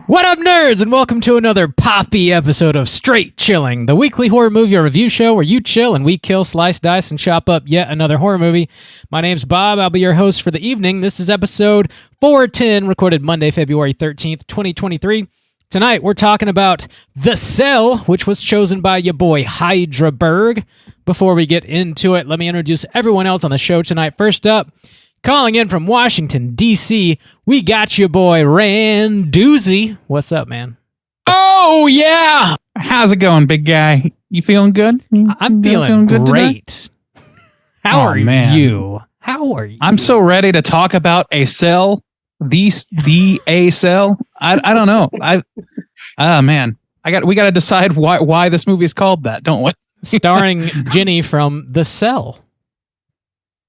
What up, nerds, and welcome to another poppy episode of Straight Chilling, the weekly horror movie review show where you chill and we kill, slice, dice, and chop up yet another horror movie. My name's Bob. I'll be your host for the evening. This is episode 410, recorded Monday, February 13th, 2023. Tonight, we're talking about The Cell, which was chosen by your boy Hydraberg. Before we get into it, let me introduce everyone else on the show tonight. First up, calling in from Washington, D.C., we got your boy Randoozy. What's up, man? Oh, yeah! How's it going, big guy? You feeling good? I'm feeling good great. How are you? How are you? I'm so ready to talk about a cell. The a cell. I don't know. Man. We got to decide why this movie is called that, don't we? Starring Jenny from The Cell.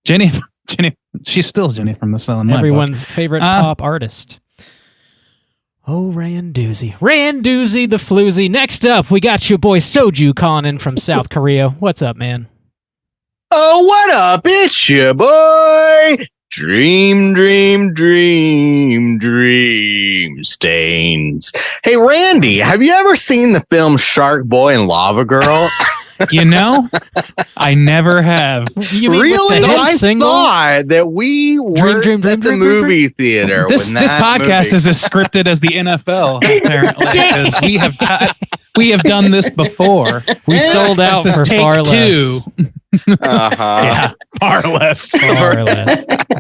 Jenny, she's still Jenny from The Cell in my Everyone's book. favorite pop artist. Oh, Randoozy the floozy. Next up, we got your boy Soju calling in from South Korea. What's up, man? Oh, what up? It's your boy Dream Stains. Hey, Randy, have you ever seen the film Shark Boy and Lava Girl? You know, I never have. You mean really? I thought that we worked at the movie theater. This podcast is as scripted as the NFL, apparently, because we have done this before. We sold out for far less. Yeah, far less.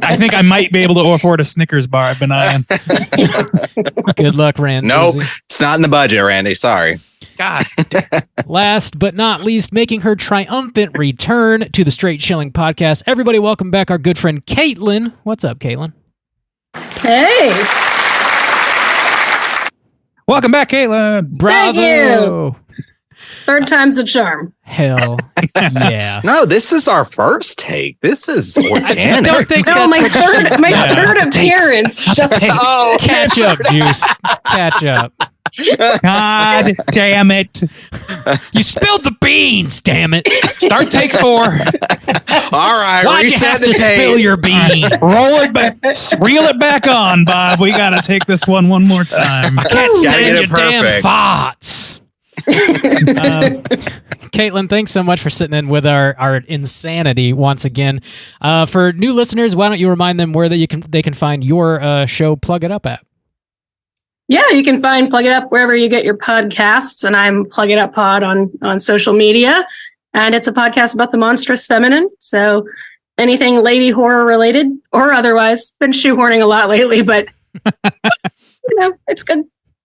I think I might be able to afford a Snickers bar. I've been eyeing. Good luck, Randy. Nope, it's not in the budget, Randy. Sorry. God. Last but not least, making her triumphant return to the Straight Chilling podcast. Everybody, welcome back our good friend Caitlin. What's up, Caitlin? Hey. Welcome back, Caitlin. Bravo. Thank you. Third time's a charm. Hell yeah. No, this is our first take. This is organic. I don't think my third appearance. Oh, catch up, Juice. Catch up. God damn it. You spilled the beans, damn it. Start take 4. All right, why'd you have to spill your bean? Roll it back. Reel it back on, Bob. We got to take this one more time. I can't stand your damn farts. Caitlin, thanks so much for sitting in with our insanity once again. For new listeners, why don't you remind them where they can find your show, Plug It Up, at? Yeah, you can find Plug It Up wherever you get your podcasts, and I'm Plug It Up Pod on social media. And it's a podcast about the monstrous feminine. So anything lady horror related or otherwise. Been shoehorning a lot lately, but it's good.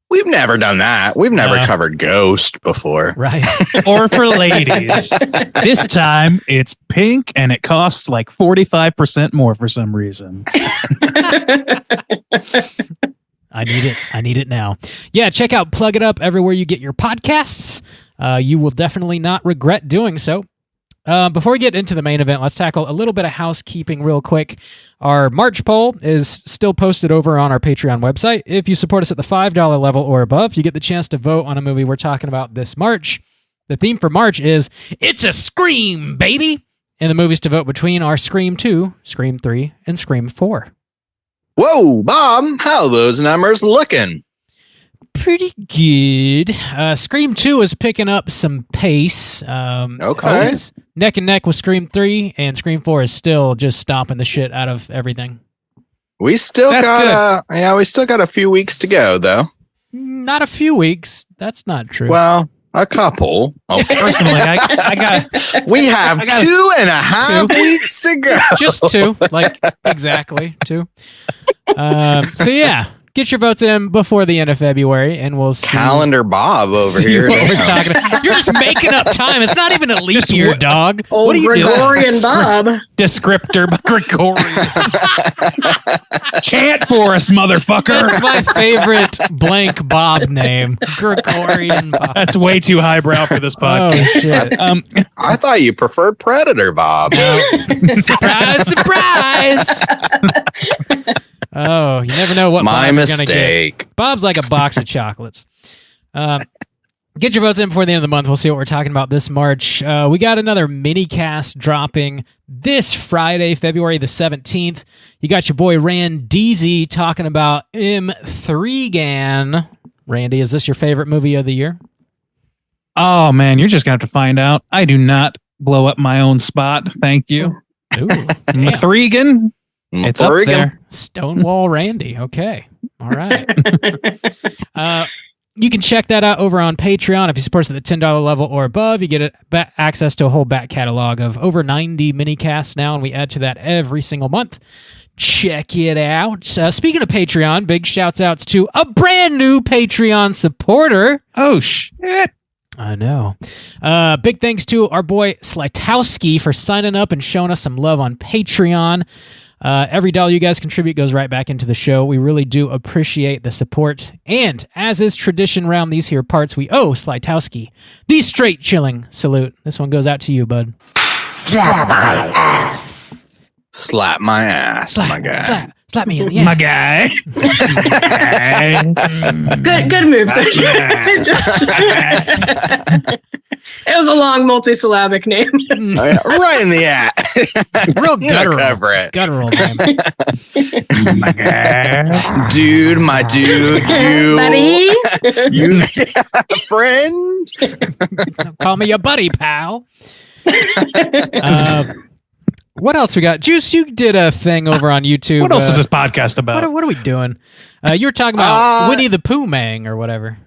We've never done that. We've never covered Ghost before. Right. Or for ladies. This time it's pink and it costs like 45% more for some reason. I need it now. Yeah, check out Plug It Up everywhere you get your podcasts. You will definitely not regret doing so. Before we get into the main event, let's tackle a little bit of housekeeping real quick. Our March poll is still posted over on our Patreon website. If you support us at the $5 level or above, you get the chance to vote on a movie we're talking about this March. The theme for March is It's a Scream, baby! And the movies to vote between are Scream 2, Scream 3, and Scream 4. Whoa, Bob, how are those numbers looking? Pretty good. Scream 2 is picking up some pace. Okay. It's neck and neck with Scream 3, and Scream 4 is still just stomping the shit out of everything. We still got a few weeks to go, though. Not a few weeks. That's not true. Well, a couple. Oh, personally, I got. We have 2.5 weeks to go. Just 2, like exactly 2. So yeah. Get your votes in before the end of February, and we'll see. Calendar Bob over here. What we're talking about. You're just making up time. It's not even a leap year, dog. Old what are you Gregorian doing? Bob. Descriptor Gregorian. Chant for us, motherfucker. That's my favorite blank Bob name. Gregorian Bob. That's way too highbrow for this podcast. Oh, shit. I thought you preferred Predator, Bob. Surprise, surprise. Oh, you never know what my Bob you're gonna mistake. get. Bob's like a box of chocolates. Get your votes in before the end of the month. We'll see what we're talking about this March. We got another mini cast dropping this Friday, February the 17th. You got your boy Randeezy talking about M3gan. Randy, is this your favorite movie of the year? Oh, man, you're just going to have to find out. I do not blow up my own spot. Thank you. Ooh, M3gan. It's up there. Stonewall Randy. Okay. All right. You can check that out over on Patreon. If you support us at the $10 level or above, you get access to a whole back catalog of over 90 mini-casts now, and we add to that every single month. Check it out. Speaking of Patreon, big shouts-outs to a brand new Patreon supporter. Oh, shit. I know. Big thanks to our boy Slytowski for signing up and showing us some love on Patreon. Every dollar you guys contribute goes right back into the show. We really do appreciate the support. And as is tradition around these here parts, we owe Slytowski the straight chilling salute. This one goes out to you, bud. Slap my ass. Slap my ass, my guy. Slap me in the ass. My guy. Good move, Sergio. It was a long multisyllabic name. Right in the ass. Real guttural. Guttural name. My guy. Dude, my dude, you. Buddy. You friend. Call me your buddy, pal. What else we got? Juice, you did a thing over on YouTube. What else is this podcast about? What are we doing? You were talking about Winnie the Pooh Mang or whatever.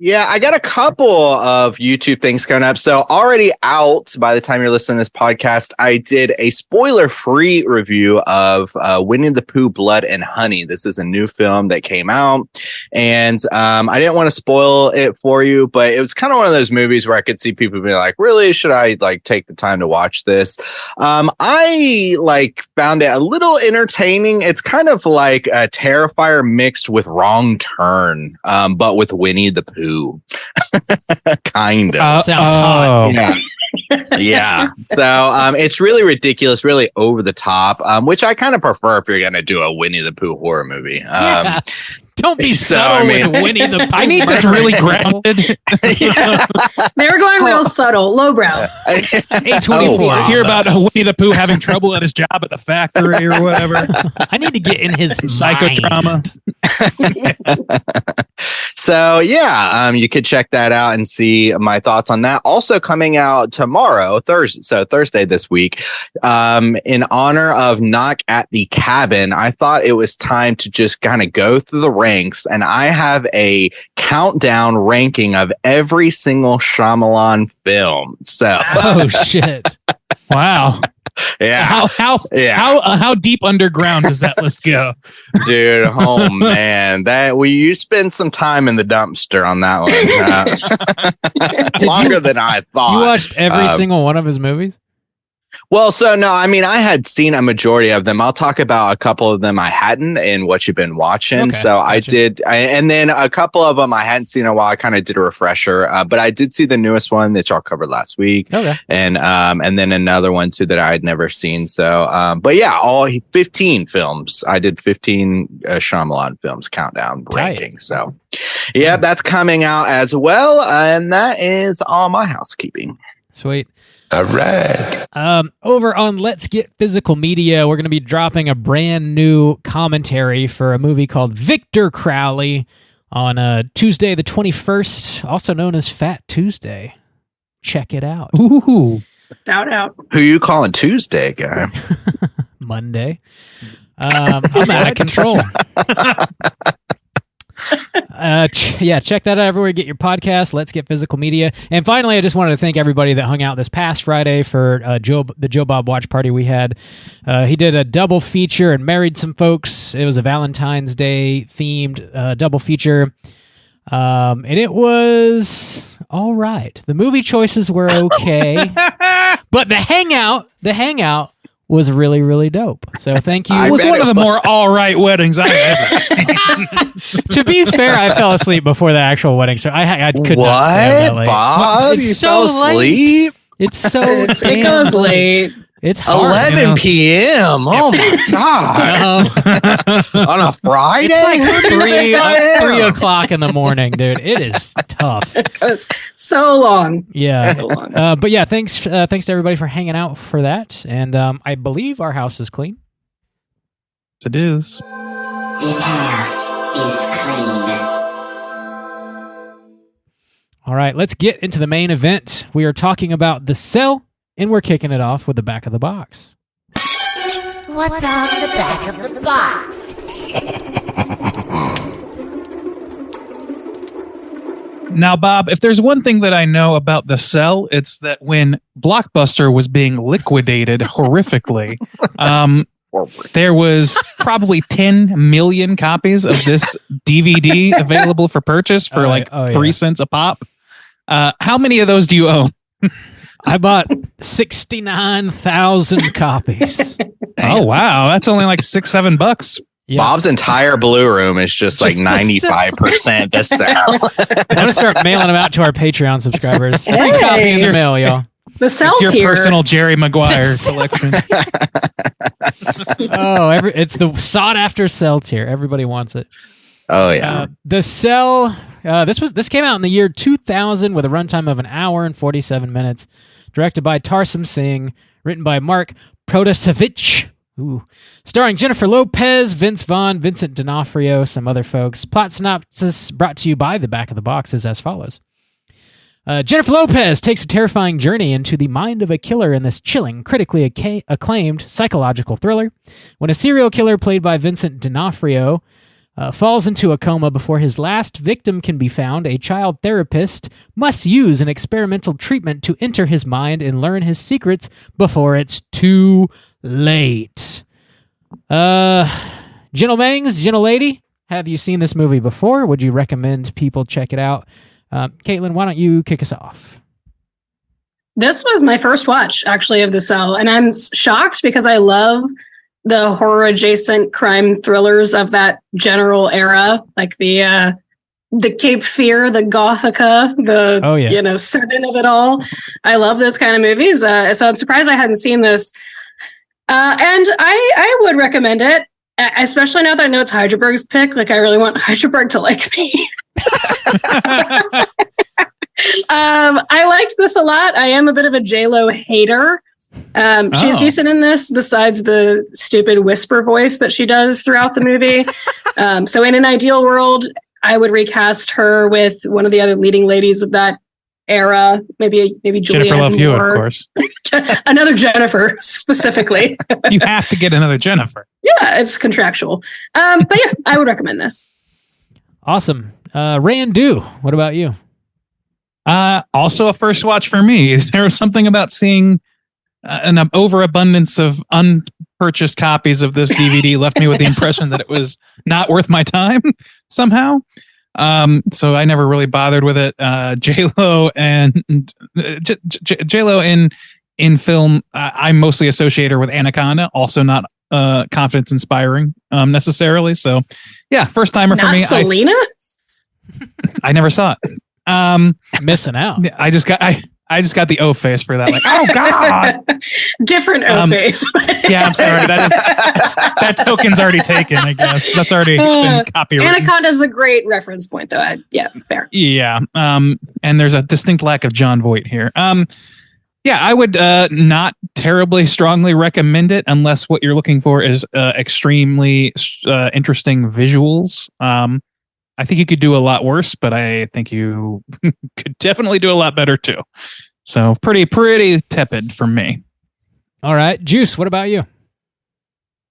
Yeah, I got a couple of YouTube things coming up. So already out by the time you're listening to this podcast, I did a spoiler-free review of Winnie the Pooh, Blood and Honey. This is a new film that came out. And I didn't want to spoil it for you, but it was kind of one of those movies where I could see people be like, really, should I take the time to watch this? I found it a little entertaining. It's kind of like a Terrifier mixed with Wrong Turn, but with Winnie the Pooh. Kind of. Sounds hot. Yeah. Yeah. So it's really ridiculous, really over the top, which I kind of prefer if you're going to do a Winnie the Pooh horror movie. Don't be subtle with Winnie the Pooh. I need this really grounded. They were going real subtle, lowbrow. A24. Hear about Winnie the Pooh having trouble at his job at the factory or whatever. I need to get in his psychodrama. So yeah, you could check that out and see my thoughts on that. Also coming out tomorrow, Thursday this week, in honor of Knock at the Cabin, I thought it was time to just kind of go through the ranks, and I have a countdown ranking of every single Shyamalan film. So, oh shit! Wow. Yeah. How deep underground does that list go? Dude, oh man. You spent some time in the dumpster on that one. Longer than I thought. You watched every single one of his movies? Well, so no, I mean, I had seen a majority of them. I'll talk about a couple of them I hadn't in what you've been watching. Okay, so gotcha. I did. And then a couple of them I hadn't seen in a while. I kind of did a refresher, but I did see the newest one that y'all covered last week. Okay. And then another one too that I had never seen. So, but yeah, all 15 films. I did 15 Shyamalan films countdown ranking. So yeah, that's coming out as well. And that is all my housekeeping. Sweet. All right. Over on Let's Get Physical Media, we're going to be dropping a brand new commentary for a movie called Victor Crowley on Tuesday the 21st, also known as Fat Tuesday. Check it out. Ooh. Shout out. Who you calling Tuesday, guy? Monday. I'm out of control. Check that out everywhere you get your podcast. Let's Get Physical Media. And finally, I just wanted to thank everybody that hung out this past Friday for the Joe Bob watch party we had. He did a double feature and married some folks. It was a Valentine's Day themed double feature. And it was all right. The movie choices were okay. But the hangout was really, really dope. So thank you. It was one of the more all right weddings I've ever seen. To be fair, I fell asleep before the actual wedding, so I could not stay up that late. Bob? It's You so fell asleep? It's so It goes late. It's hard. 11 p.m. Oh my god! On a Friday, it's like 3 o'clock in the morning, dude. It is tough. It goes so long. Yeah, So long. but yeah, thanks to everybody for hanging out for that. And I believe our house is clean. Yes, it is. This house is clean. All right, let's get into the main event. We are talking about The Cell, and we're kicking it off with the back of the box. What's on the back of the box? Now, Bob, if there's one thing that I know about The Cell, it's that when Blockbuster was being liquidated horrifically, there was probably 10 million copies of this DVD available for purchase for 3 cents a pop. How many of those do you own? I bought 69,000 copies. Oh, wow. That's only like $6-7. Yeah. Bob's entire blue room is just like 95% The Cell. I'm going to start mailing them out to our Patreon subscribers. Free Hey. copy in the mail, y'all. The Cell It's your tier. personal Jerry Maguire collection. It's the sought after Cell tier. Everybody wants it. Oh yeah. The Cell. This came out in the year 2000 with a runtime of 1 hour and 47 minutes. Directed by Tarsem Singh, written by Mark Protasevich. Ooh. Starring Jennifer Lopez, Vince Vaughn, Vincent D'Onofrio, some other folks. Plot synopsis brought to you by the back of the box is as follows. Jennifer Lopez takes a terrifying journey into the mind of a killer in this chilling, critically acclaimed psychological thriller. When a serial killer played by Vincent D'Onofrio falls into a coma before his last victim can be found, a child therapist must use an experimental treatment to enter his mind and learn his secrets before it's too late. Gentle Mangs, Gentle Lady, have you seen this movie before? Would you recommend people check it out? Caitlin, why don't you kick us off? This was my first watch, actually, of The Cell, and I'm shocked because I love the horror-adjacent crime thrillers of that general era, like the Cape Fear, the Gothica, the Seven of it all. I love those kind of movies, so I'm surprised I hadn't seen this. And I would recommend it, especially now that I know it's Hydraberg's pick. Like, I really want Hydraberg to like me. I liked this a lot. I am a bit of a J-Lo hater. She's decent in this, besides the stupid whisper voice that she does throughout the movie. So in an ideal world, I would recast her with one of the other leading ladies of that era. Maybe Julianne Jennifer Love Hewitt, Moore. of course. Another Jennifer, specifically. You have to get another Jennifer. Yeah, it's contractual. But yeah, I would recommend this. Awesome. Randu, what about you? Also a first watch for me. Is there something about seeing an overabundance of unpurchased copies of this DVD left me with the impression that it was not worth my time somehow? So I never really bothered with it. J-Lo and J-Lo in film, I mostly associate her with Anaconda, also not confidence inspiring necessarily. So yeah, first timer for me. Selena? I never saw it. Missing out. I just got the O face for that. Like, oh God, different O face. Yeah, I'm sorry. That token's already taken. I guess that's already been copyrighted. Anaconda is a great reference point, though. Yeah, fair. Yeah. And there's a distinct lack of John Voight here. Yeah, I would not terribly strongly recommend it unless what you're looking for is extremely interesting visuals. I think you could do a lot worse, but I think you could definitely do a lot better too. So pretty tepid for me. All right. Juice, what about you?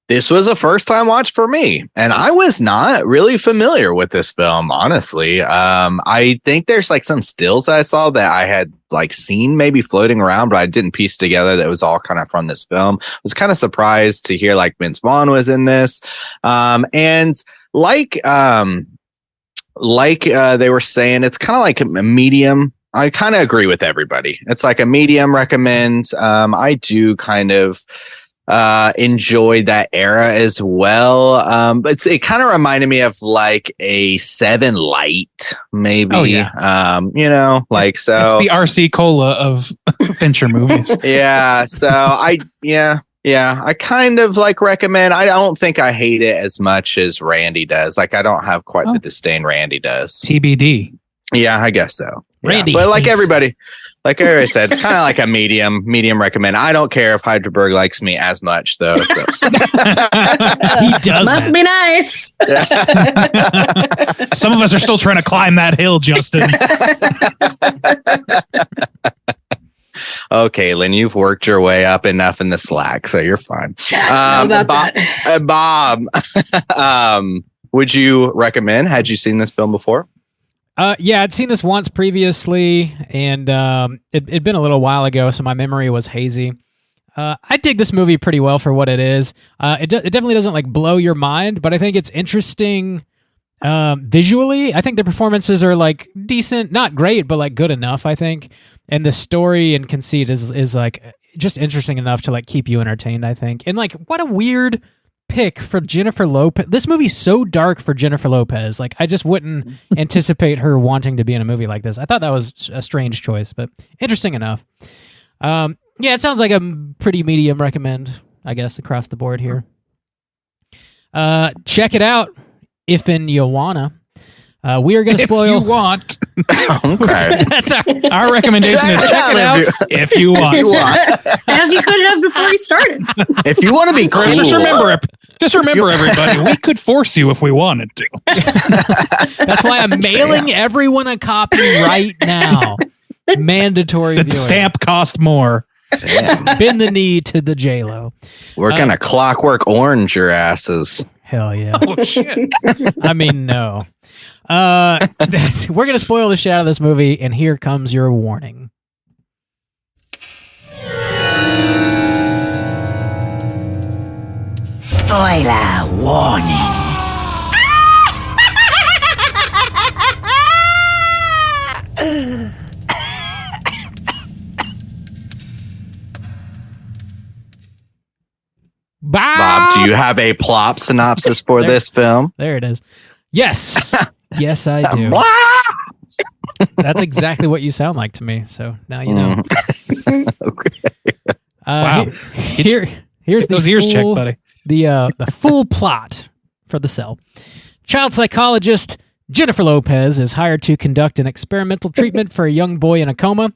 This was a first time watch for me, and I was not really familiar with this film, honestly. I think there's like some stills that I saw that I had like seen maybe floating around, but I didn't piece together that it was all kind of from this film. I was kind of surprised to hear like Vince Vaughn was in this. And they were saying, it's kind of like a medium. I kind of agree with everybody. It's like a medium recommend. I do kind of enjoyed that era as well. But it kind of reminded me of like a Seven Light, maybe. Oh, yeah. Like so. It's the RC Cola of Fincher movies. Yeah. So I kind of like recommend. I don't think I hate it as much as Randy does. Like I don't have quite the disdain Randy does. TBD. Yeah, I guess so. Randy, but like everybody said, it's kind of like a medium recommend. I don't care if Hyderberg likes me as much though. So. He does. Must be nice. Some of us are still trying to climb that hill, Justin. Okay, Lynn, you've worked your way up enough in the Slack, so you're fine. Bob, would you recommend? Had you seen this film before? Yeah, I'd seen this once previously, and it'd been a little while ago, so my memory was hazy. I dig this movie pretty well for what it is. It definitely doesn't like blow your mind, but I think it's interesting visually. I think the performances are like decent, not great, but like good enough, I think. And the story and conceit is like just interesting enough to like keep you entertained, I think. And like, what a weird pick for Jennifer Lopez. This movie's so dark for Jennifer Lopez. Like, I just wouldn't anticipate her wanting to be in a movie like this. I thought that was a strange choice, but interesting enough. Yeah, it sounds like a pretty medium recommend, I guess, across the board here. Check it out if you wanna. We are going to spoil. If you want. Okay. That's Our recommendation is check it out if you want. As you could have before you started. If you want to be cool. Just remember, everybody, we could force you if we wanted to. That's why I'm mailing everyone a copy right now. Mandatory The viewing. stamp cost more. Bend the knee to the J-Lo. We're going to Clockwork Orange your asses. Hell yeah. Oh, shit. I mean, no. We're going to spoil the shit out of this movie, and here comes your warning. Spoiler warning. Bob, do you have a plot synopsis for this film? There it is. Yes. Yes, I do. That's exactly what you sound like to me. So now you know. Okay. Wow. Here's those ears checked, buddy. The full plot for The Cell. Child psychologist Jennifer Lopez is hired to conduct an experimental treatment for a young boy in a coma.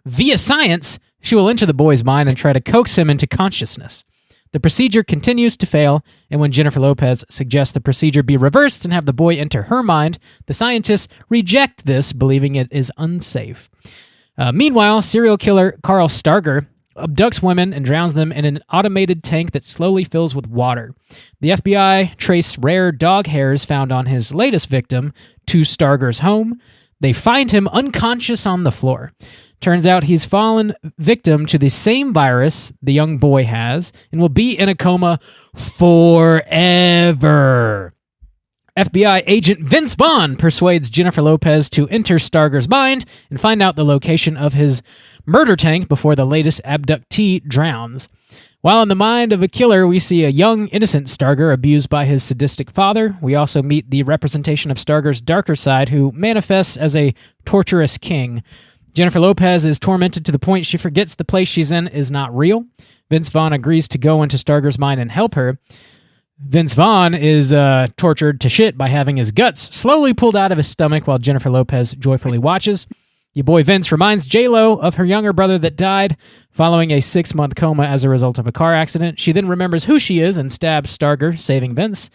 Via science, she will enter the boy's mind and try to coax him into consciousness. The procedure continues to fail, and when Jennifer Lopez suggests the procedure be reversed and have the boy enter her mind, the scientists reject this, believing it is unsafe. Meanwhile, serial killer Carl Starger abducts women and drowns them in an automated tank that slowly fills with water. The FBI trace rare dog hairs found on his latest victim to Starger's home. They find him unconscious on the floor. Turns out he's fallen victim to the same virus the young boy has and will be in a coma forever. FBI agent Vince Vaughn persuades Jennifer Lopez to enter Starger's mind and find out the location of his murder tank before the latest abductee drowns. While in the mind of a killer, we see a young, innocent Starger abused by his sadistic father. We also meet the representation of Starger's darker side, who manifests as a torturous king. Jennifer Lopez is tormented to the point she forgets the place she's in is not real. Vince Vaughn agrees to go into Starger's mind and help her. Vince Vaughn is tortured to shit by having his guts slowly pulled out of his stomach while Jennifer Lopez joyfully watches. Your boy Vince reminds J-Lo of her younger brother that died following a 6-month coma as a result of a car accident. She then remembers who she is and stabs Starger, saving Vince.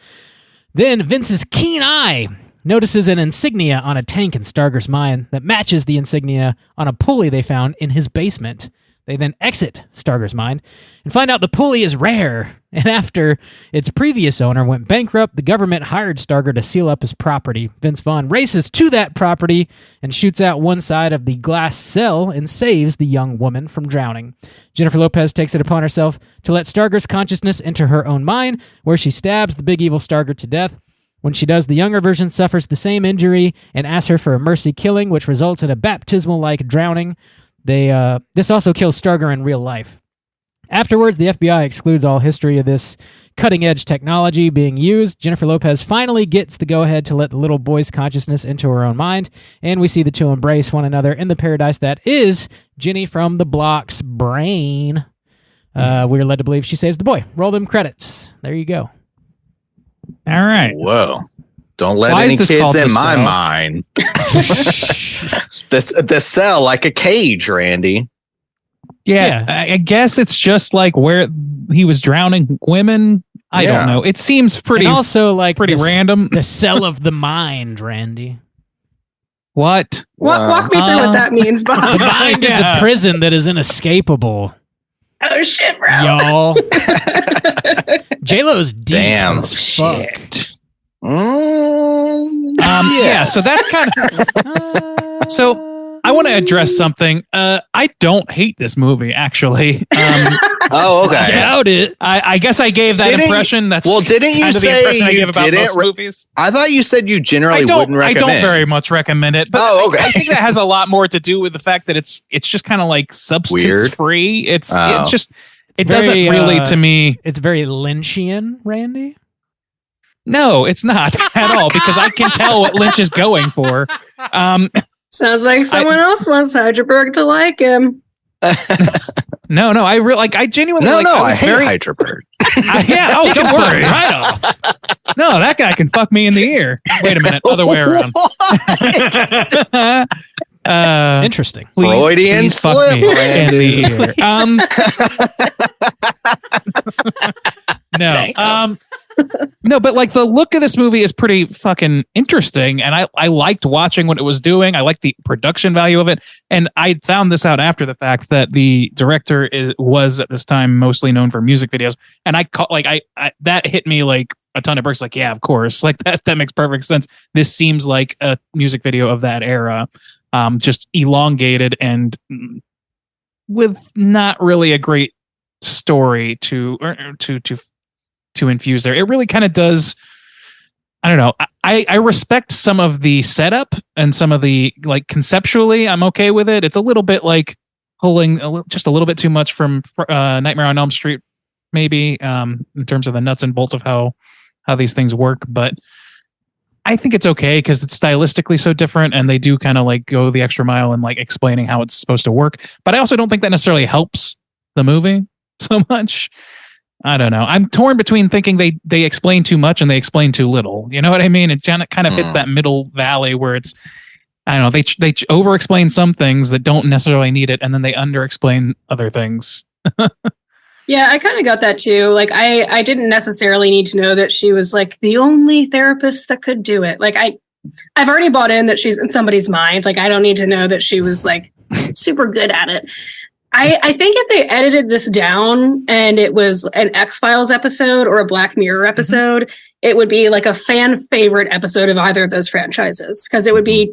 Then Vince's keen eye notices an insignia on a tank in Starger's mind that matches the insignia on a pulley they found in his basement. They then exit Starger's mind and find out the pulley is rare. And after its previous owner went bankrupt, the government hired Starger to seal up his property. Vince Vaughn races to that property and shoots out one side of the glass cell and saves the young woman from drowning. Jennifer Lopez takes it upon herself to let Starger's consciousness enter her own mind, where she stabs the big evil Starger to death. When she does, the younger version suffers the same injury and asks her for a mercy killing, which results in a baptismal-like drowning. This also kills Starger in real life. Afterwards, the FBI excludes all history of this cutting-edge technology being used. Jennifer Lopez finally gets the go-ahead to let the little boy's consciousness into her own mind, and we see the two embrace one another in the paradise that is Jenny from the Block's brain. We're led to believe she saves the boy. Roll them credits. There you go. All right. Whoa. Don't let Why any is this kids called in The my Cell? mind. The cell, like a cage, Randy. Yeah, I guess it's just like where he was drowning women. I Yeah. don't know. It seems pretty And also, like, pretty random. the cell of the mind, Randy. What? Walk me through what that means, The Bob. mind is a Yeah. prison that is inescapable, Oh shit, bro. y'all. J-Lo's deep Damn. as fuck. Yeah, so that's kind of so I want to address something. I don't hate this movie, actually. Oh, okay. Doubt it. I guess I gave that Didn't- impression. That's well, didn't you kind of the say impression I you give about didn't most movies. I thought you said you generally I wouldn't don't recommend. very much recommend it. But Oh, okay. I think that has a lot more to do with the fact that it's just kind of like substance Weird. free. It's Oh. just It's it doesn't very, really to me. It's very Lynchian, Randy. No, it's not at all because I can tell what Lynch is going for. Sounds like someone else wants Hyderberg to like him. No, I genuinely No, like. no, I I was hate very, Hyderberg. yeah. Oh, don't worry. Right off. No, that guy can fuck me in the ear. Wait a minute, other way around. Interesting. Freudian please fuck slip, me in Randy. the ear. No, but like the look of this movie is pretty fucking interesting, and I liked watching what it was doing. I liked the production value of it, and I found this out after the fact that the director was at this time mostly known for music videos, and I that hit me like a ton of bricks. Like, yeah, of course, like that makes perfect sense. This seems like a music video of that era, just elongated and with not really a great story to infuse there. It really kind of does. I don't know. I respect some of the setup and some of the like conceptually. I'm okay with it. It's a little bit like pulling just a little bit too much from Nightmare on Elm Street, maybe in terms of the nuts and bolts of how these things work. But I think it's okay because it's stylistically so different, and they do kind of like go the extra mile in like explaining how it's supposed to work. But I also don't think that necessarily helps the movie so much. I don't know. I'm torn between thinking they explain too much and they explain too little. You know what I mean? It kind of hits that middle valley where it's, I don't know, they over explain some things that don't necessarily need it, and then they under explain other things. Yeah, I kind of got that too. Like, I didn't necessarily need to know that she was like the only therapist that could do it. Like, I've already bought in that she's in somebody's mind. Like, I don't need to know that she was like super good at it. I think if they edited this down and it was an X-Files episode or a Black Mirror episode, it would be like a fan favorite episode of either of those franchises, because it would be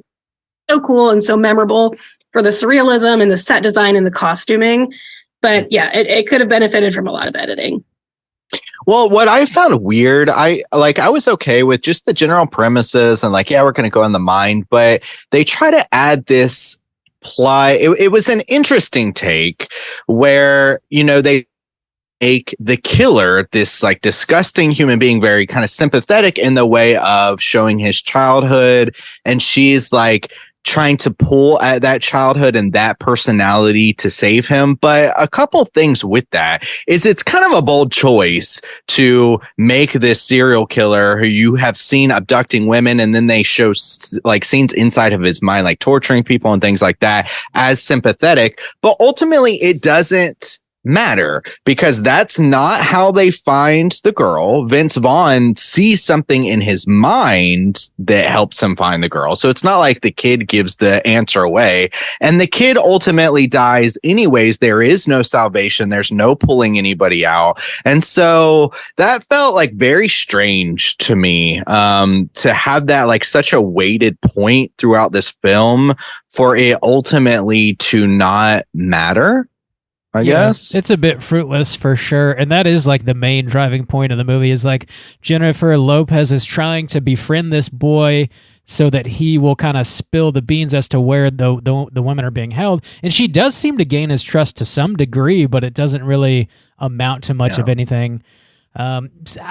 so cool and so memorable for the surrealism and the set design and the costuming. But yeah, it could have benefited from a lot of editing. Well, what I found weird, I was okay with just the general premises and like, yeah, we're going to go in the mind, but they try to add this plot. It was an interesting take where, you know, they make the killer, this like disgusting human being, very kind of sympathetic in the way of showing his childhood. And she's like trying to pull at that childhood and that personality to save him. But a couple things with that is it's kind of a bold choice to make this serial killer who you have seen abducting women, and then they show like scenes inside of his mind, like torturing people and things like that, as sympathetic. But ultimately it doesn't matter, because that's not how they find the girl. Vince Vaughn sees something in his mind that helps him find the girl. So it's not like the kid gives the answer away, and the kid ultimately dies anyways. There is no salvation. There's no pulling anybody out. And so that felt like very strange to me, to have that like such a weighted point throughout this film for it ultimately to not matter. I guess it's a bit fruitless for sure. And that is like the main driving point of the movie, is like Jennifer Lopez is trying to befriend this boy so that he will kind of spill the beans as to where the women are being held. And she does seem to gain his trust to some degree, but it doesn't really amount to much of anything. I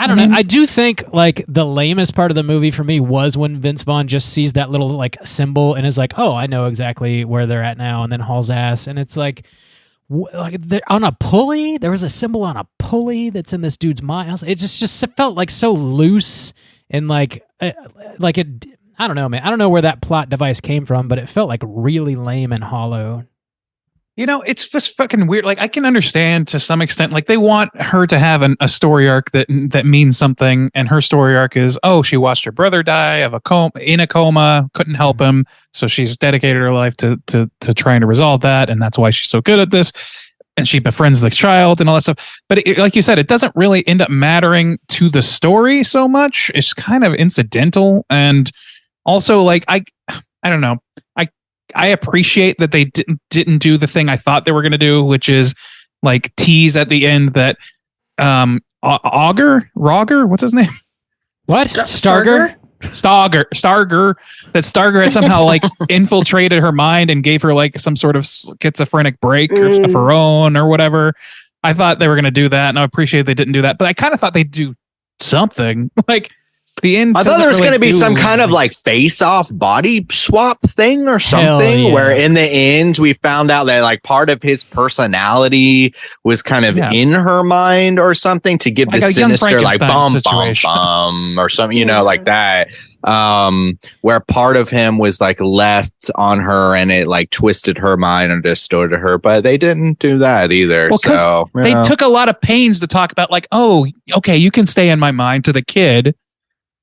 don't Mm-hmm. know. I do think like the lamest part of the movie for me was when Vince Vaughn just sees that little like symbol and is like, "Oh, I know exactly where they're at now," and then hauls ass. And it's like, like they're on a pulley. There was a symbol on a pulley that's in this dude's mind. It just felt like so loose and like it. I don't know, man. I don't know where that plot device came from, but it felt like really lame and hollow. You know, it's just fucking weird. Like, I can understand to some extent, like they want her to have a story arc that means something, and her story arc is, oh, she watched her brother die of in a coma, couldn't help him, so she's dedicated her life to trying to resolve that, and that's why she's so good at this. And she befriends the child and all that stuff. But like you said, it doesn't really end up mattering to the story so much. It's kind of incidental, and also like I don't know. I appreciate that they didn't do the thing I thought they were going to do, which is like tease at the end that Roger, what's his name? What? Starger? Starger. That Starger had somehow like infiltrated her mind and gave her like some sort of schizophrenic break of her own or whatever. I thought they were going to do that, and I appreciate they didn't do that. But I kind of thought they'd do something like. The end. I thought there was going to be some kind of like face-off body swap thing or something, where in the end we found out that like part of his personality was kind of in her mind or something to give like this sinister like bum or something, you know, like that. Where part of him was like left on her and it like twisted her mind and distorted her, but they didn't do that either. Well, so they took a lot of pains to talk about like, oh, okay, you can stay in my mind to the kid.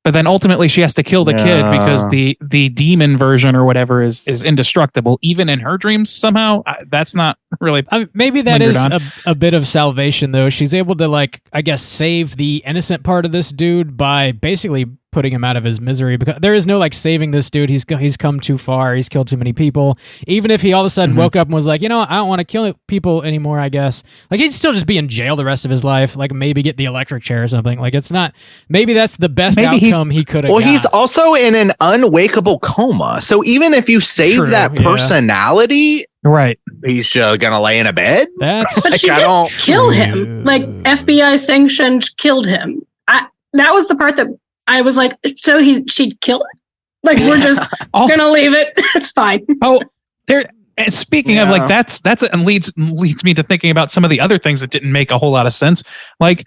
But then ultimately she has to kill the kid because the demon version or whatever is indestructible, even in her dreams somehow. That's not really. Maybe that is a bit of salvation, though. She's able to, like, I guess, save the innocent part of this dude by basically putting him out of his misery, because there is no like saving this dude. He's come too far. He's killed too many people. Even if he all of a sudden woke up and was like, you know, I don't want to kill people anymore, I guess. Like, he'd still just be in jail the rest of his life. Like, maybe get the electric chair or something. Like, it's not. Maybe that's the best outcome he could have. Well, he's also in an unwakeable coma. So even if you save that personality, right, he's gonna lay in a bed. But she didn't kill him. Like, FBI sanctioned killed him. That was the part that I was like, so she'd kill it? Like, we're just gonna leave it. It's fine. Oh, there. And speaking of like, that's and leads me to thinking about some of the other things that didn't make a whole lot of sense. Like,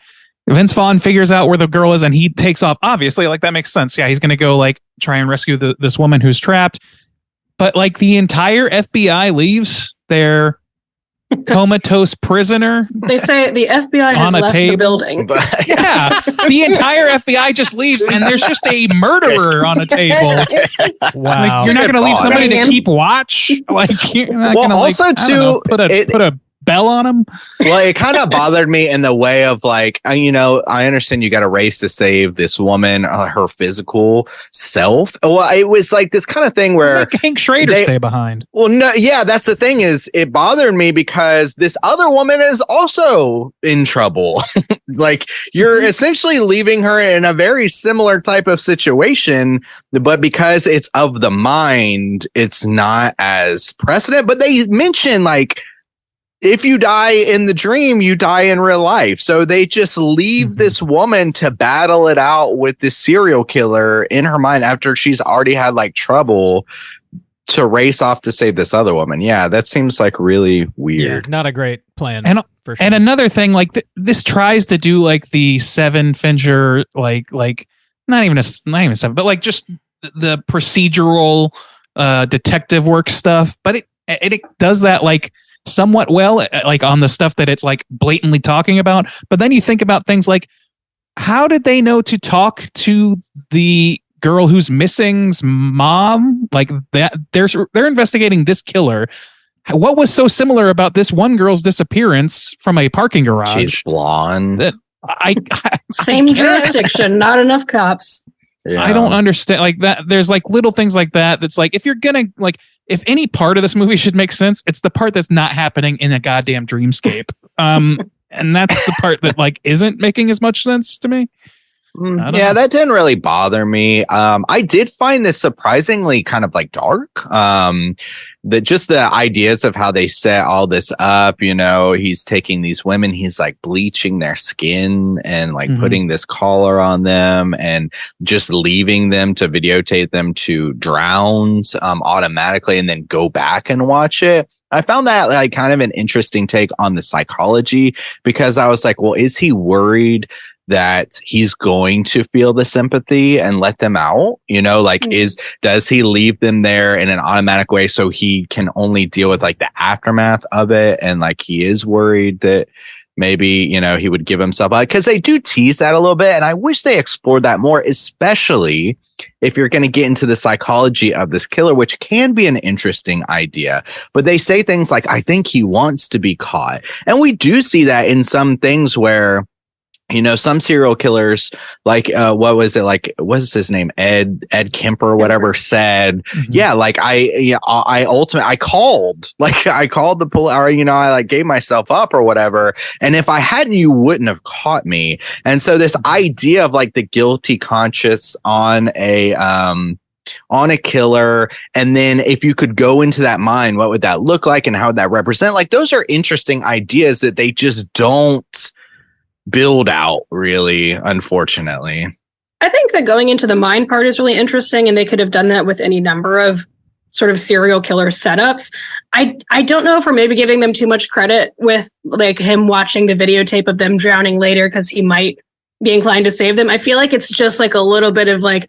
Vince Vaughn figures out where the girl is and he takes off. Obviously, like, that makes sense. Yeah, he's gonna go like try and rescue this woman who's trapped. But like, the entire FBI leaves their comatose prisoner. They say the FBI has left the building. Yeah, the entire FBI just leaves, and there's just a murderer on a table. Wow, like, you're not going to leave somebody to keep watch. Like, you're not going to also put a bell on him. Well, it kind of bothered me in the way of like, you know, I understand you got a race to save this woman, her physical self. Well, it was like this kind of thing where Hank Schrader stay behind. Well, no, yeah, that's the thing is it bothered me because this other woman is also in trouble. Like, you're essentially leaving her in a very similar type of situation, but because it's of the mind, it's not as precedent. But they mention like, if you die in the dream, you die in real life. So they just leave this woman to battle it out with this serial killer in her mind after she's already had like trouble to race off to save this other woman. Yeah, that seems like really weird. Yeah, not a great plan. And for sure. And another thing, like this tries to do like the Seven Fincher, like not even seven, but like just the procedural detective work stuff. But it does that like somewhat well, like on the stuff that it's like blatantly talking about. But then you think about things like, how did they know to talk to the girl who's missing's mom? Like that, they're investigating this killer. What was so similar about this one girl's disappearance from a parking garage? She's blonde. Same jurisdiction, not enough cops. Yeah. I don't understand like that. There's like little things like that. That's like, if you're gonna like, if any part of this movie should make sense, it's the part that's not happening in a goddamn dreamscape. And that's the part that like isn't making as much sense to me. Yeah, that didn't really bother me. I did find this surprisingly kind of like dark. Just the ideas of how they set all this up, he's taking these women, he's like bleaching their skin and like putting this collar on them and just leaving them to videotape them to drown automatically and then go back and watch it. I found that like kind of an interesting take on the psychology, because I was like, well, is he worried that he's going to feel the sympathy and let them out? Does he leave them there in an automatic way so he can only deal with like the aftermath of it? And like, he is worried that maybe, he would give himself up, because they do tease that a little bit. And I wish they explored that more, especially if you're going to get into the psychology of this killer, which can be an interesting idea. But they say things like, I think he wants to be caught. And we do see that in some things where, some serial killers, like, what was it? Like, what's his name? Ed Kemper or whatever said, yeah, like I called the police, or, I like gave myself up or whatever. And if I hadn't, you wouldn't have caught me. And so this idea of like the guilty conscience on a killer, and then if you could go into that mind, what would that look like and how would that represent? Like, those are interesting ideas that they just don't build out, really, unfortunately. I think that going into the mind part is really interesting, and they could have done that with any number of sort of serial killer setups. I don't know if we're maybe giving them too much credit with like him watching the videotape of them drowning later, because he might be inclined to save them. I feel like it's just like a little bit of like,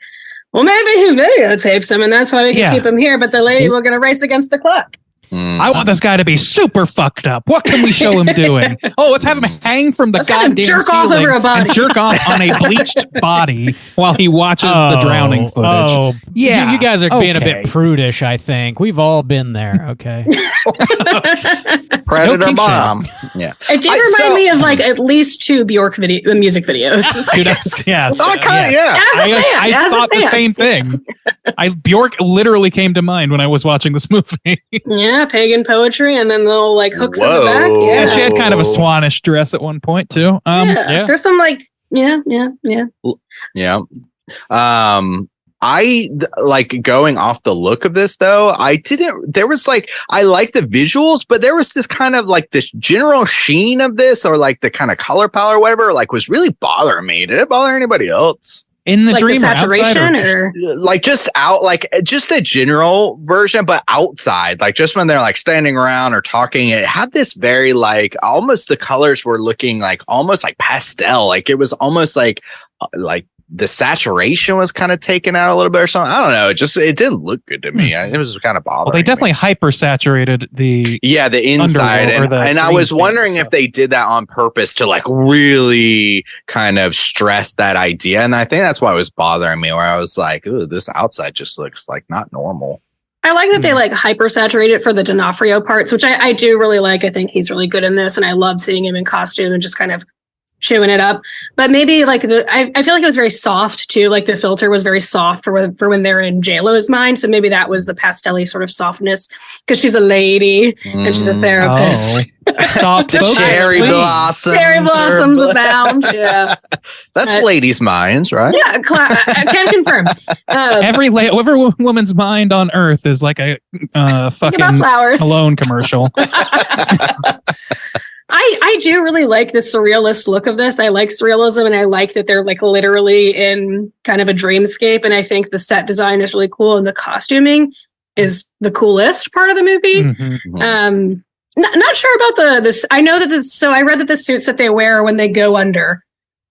well, maybe he videotapes him and that's why we can keep him here, but the lady will going to race against the clock. I want this guy to be super fucked up. What can we show him doing? Oh, let's have him hang from the goddamn jerk ceiling off over a body. and jerk off on a bleached body while he watches the drowning footage. Yeah, you guys are being a bit prudish, I think. We've all been there, okay? Predator bomb. Yeah. It did remind me of like at least 2 Bjork music videos. Yes. I thought the same thing. Bjork literally came to mind when I was watching this movie. Yeah, pagan poetry, and then little like hooks in the back. Yeah, she had kind of a Swannish dress at one point too. There's some like yeah. I like going off the look of this though. There was like, I like the visuals, but there was this kind of like this general sheen of this, or like the kind of color palette or whatever, like was really bothering me. Did it bother anybody else? In the like dream, the saturation, or like just out, like just a general version, but outside, like just when they're like standing around or talking, it had this very like almost the colors were looking like almost like pastel, like it was almost like the saturation was kind of taken out a little bit or something. I don't know. It didn't look good to me. It was kind of bothering. Well, they definitely hyper saturated the inside, and I was wondering if they did that on purpose to like really kind of stress that idea. And I think that's why it was bothering me, where I was like, ooh, this outside just looks like not normal. I like that they like hyper saturate it for the D'Onofrio parts, which I do really like. I think he's really good in this, and I love seeing him in costume and just kind of chewing it up. But maybe like I feel like it was very soft too. Like the filter was very soft for when they're in JLo's mind. So maybe that was the pastel-y sort of softness, because she's a lady and she's a therapist. Soft cherry blossoms. Cherry blossoms abound. Yeah, that's ladies' minds, right? Yeah, I can confirm. Every woman's mind on Earth is like a fucking flowers. cologne commercial. I do really like the surrealist look of this. I like surrealism, and I like that they're like literally in kind of a dreamscape. And I think the set design is really cool, and the costuming is the coolest part of the movie. Mm-hmm. Not sure about this. I know that so I read that the suits that they wear when they go under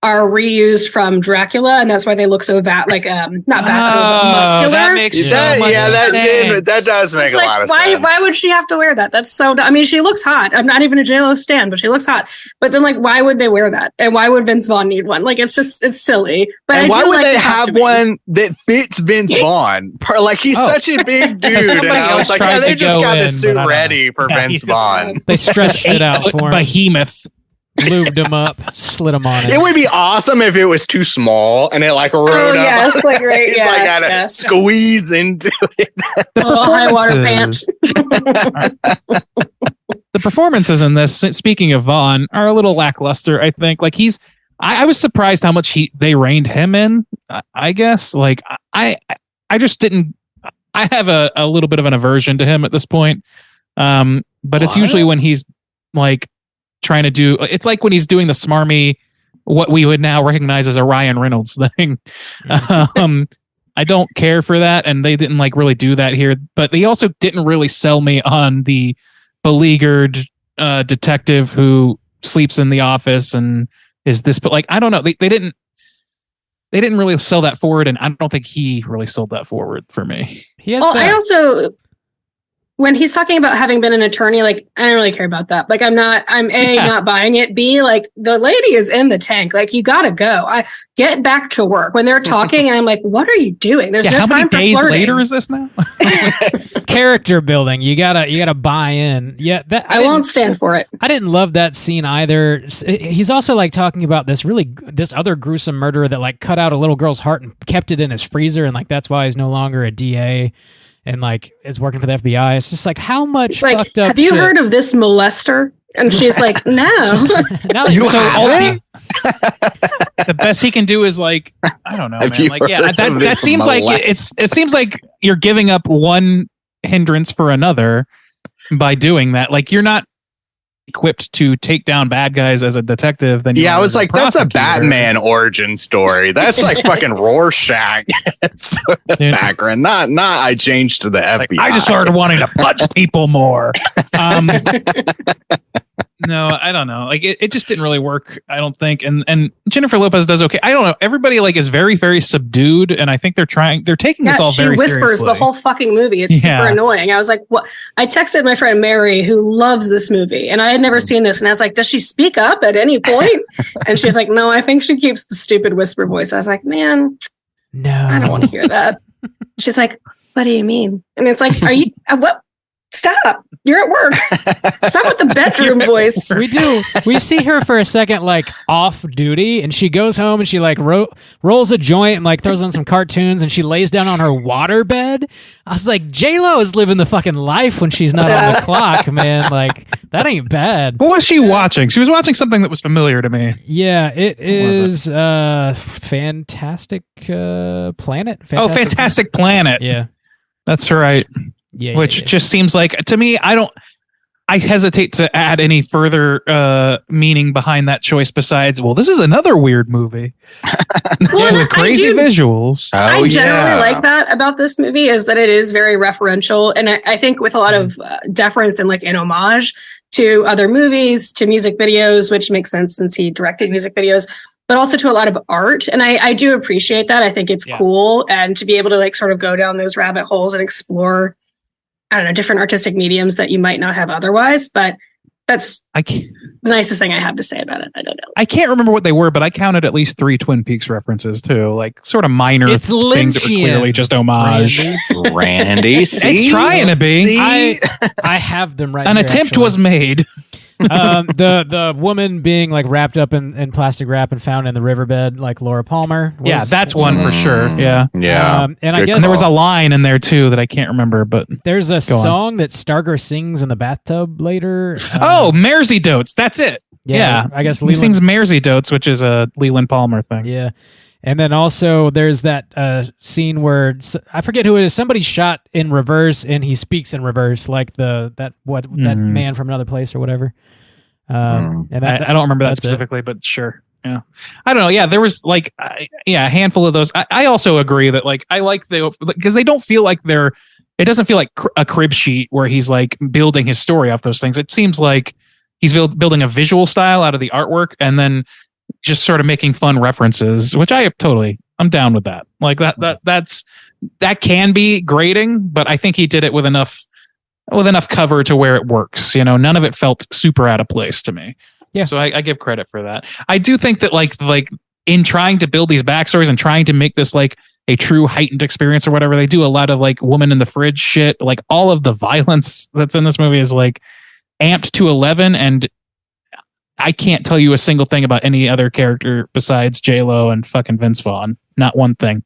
are reused from Dracula, and that's why they look so not vascular, but muscular. That makes sense. That does make a lot of sense. Why would she have to wear that? That's so. I mean, she looks hot. I'm not even a JLo stan, but she looks hot. But then, like, why would they wear that? And why would Vince Vaughn need one? Like, it's silly. But and why would they have one that fits Vince Vaughn? Like, he's such a big dude, and I was like, yeah, they just got the suit ready for Vince Vaughn. They stretched it out for him. Behemoth. Lubed him up, slid him on it. It would be awesome if it was too small and it like rode up. Yes, like right, it's like gotta squeeze into it. High water pants. The performances in this, speaking of Vaughn, are a little lackluster. I think like he's I was surprised how much they reined him in. I guess like I just didn't. I have a little bit of an aversion to him at this point. But it's usually when he's like trying to do. It's like when he's doing the smarmy, what we would now recognize as a Ryan Reynolds thing. I don't care for that, and they didn't like really do that here. But they also didn't really sell me on the beleaguered detective who sleeps in the office and is this. But like I don't know, they didn't really sell that forward, and I don't think he really sold that forward for me. I also, when he's talking about having been an attorney, like I don't really care about that. Like I'm not buying it. B, like the lady is in the tank. Like you gotta go. I get back to work. When they're talking, and I'm like, what are you doing? There's no how many time for days flirting. later is this now? Character building. You gotta buy in. Yeah, that I won't stand for it. I didn't love that scene either. He's also like talking about this other gruesome murderer that like cut out a little girl's heart and kept it in his freezer, and like that's why he's no longer a DA and like is working for the FBI. It's just like how much It's like, fucked up have you shit. heard of this molester? And she's like, no. Now that You so haven't? The best he can do is like I don't know, Have man. you Like yeah, heard that of that this seems like it seems like you're giving up one hindrance for another by doing that. Like you're not equipped to take down bad guys as a detective. Then I was like, that's a Batman origin story. That's like fucking Rorschach background. Not I changed to the Like, FBI. I just started wanting to punch people more. No, I don't know. Like it just didn't really work, I don't think. And Jennifer Lopez does okay. I don't know. Everybody like is very, very subdued, and I think they're taking this all very seriously. She whispers the whole fucking movie. It's super annoying. I was like, what? I texted my friend Mary, who loves this movie, and I had never seen this, and I was like, does she speak up at any point? And she's like, no, I think she keeps the stupid whisper voice. I was like, man, No, I don't want to hear that. She's like, what do you mean? And it's like, are you what? Stop. You're at work. Stop with the bedroom voice. We see her for a second like off duty, and she goes home and she like rolls a joint and like throws on some cartoons, and she lays down on her water bed. I was like, J-Lo is living the fucking life when she's not on the clock, man. Like that ain't bad. What was she watching? She was watching something that was familiar to me. Yeah, it is Fantastic Planet. Fantastic Planet. Yeah, that's right. Yeah, which just seems like to me, I hesitate to add any further meaning behind that choice besides, well, this is another weird movie with crazy visuals. I generally like that about this movie is that it is very referential. And I think with a lot of deference and like an homage to other movies, to music videos, which makes sense since he directed music videos, but also to a lot of art. And I do appreciate that. I think it's cool. And to be able to like sort of go down those rabbit holes and explore, I don't know, different artistic mediums that you might not have otherwise, but that's the nicest thing I have to say about it. I don't know. I can't remember what they were, but I counted at least 3 Twin Peaks references too, like sort of minor things that were clearly just homage. Randy, it's trying to be. I have them right. An here, attempt actually. was made. The woman being like wrapped up in plastic wrap and found in the riverbed, like Laura Palmer. That's one for sure. Yeah. And I guess there was a line in there too that I can't remember, but there's a song that Starger sings in the bathtub later. Mersey Dotes. That's it. Yeah. I guess he sings Mersey Dotes, which is a Leland Palmer thing. Yeah. And then also there's that scene where I forget who it is. Somebody shot in reverse, and he speaks in reverse, like that man from Another Place or whatever. And I don't remember that specifically, but sure. Yeah, I don't know. Yeah, there was like a handful of those. I also agree that like I like because they don't feel like they're. It doesn't feel like a crib sheet where he's like building his story off those things. It seems like he's building a visual style out of the artwork, and then just sort of making fun references, which I'm down with that. Like that can be grating, but I think he did it with enough cover to where it works. You know, none of it felt super out of place to me. Yeah. So I give credit for that. I do think that like in trying to build these backstories and trying to make this like a true heightened experience or whatever, they do a lot of like woman in the fridge shit. Like all of the violence that's in this movie is like amped to 11, and I can't tell you a single thing about any other character besides J-Lo and fucking Vince Vaughn. Not one thing.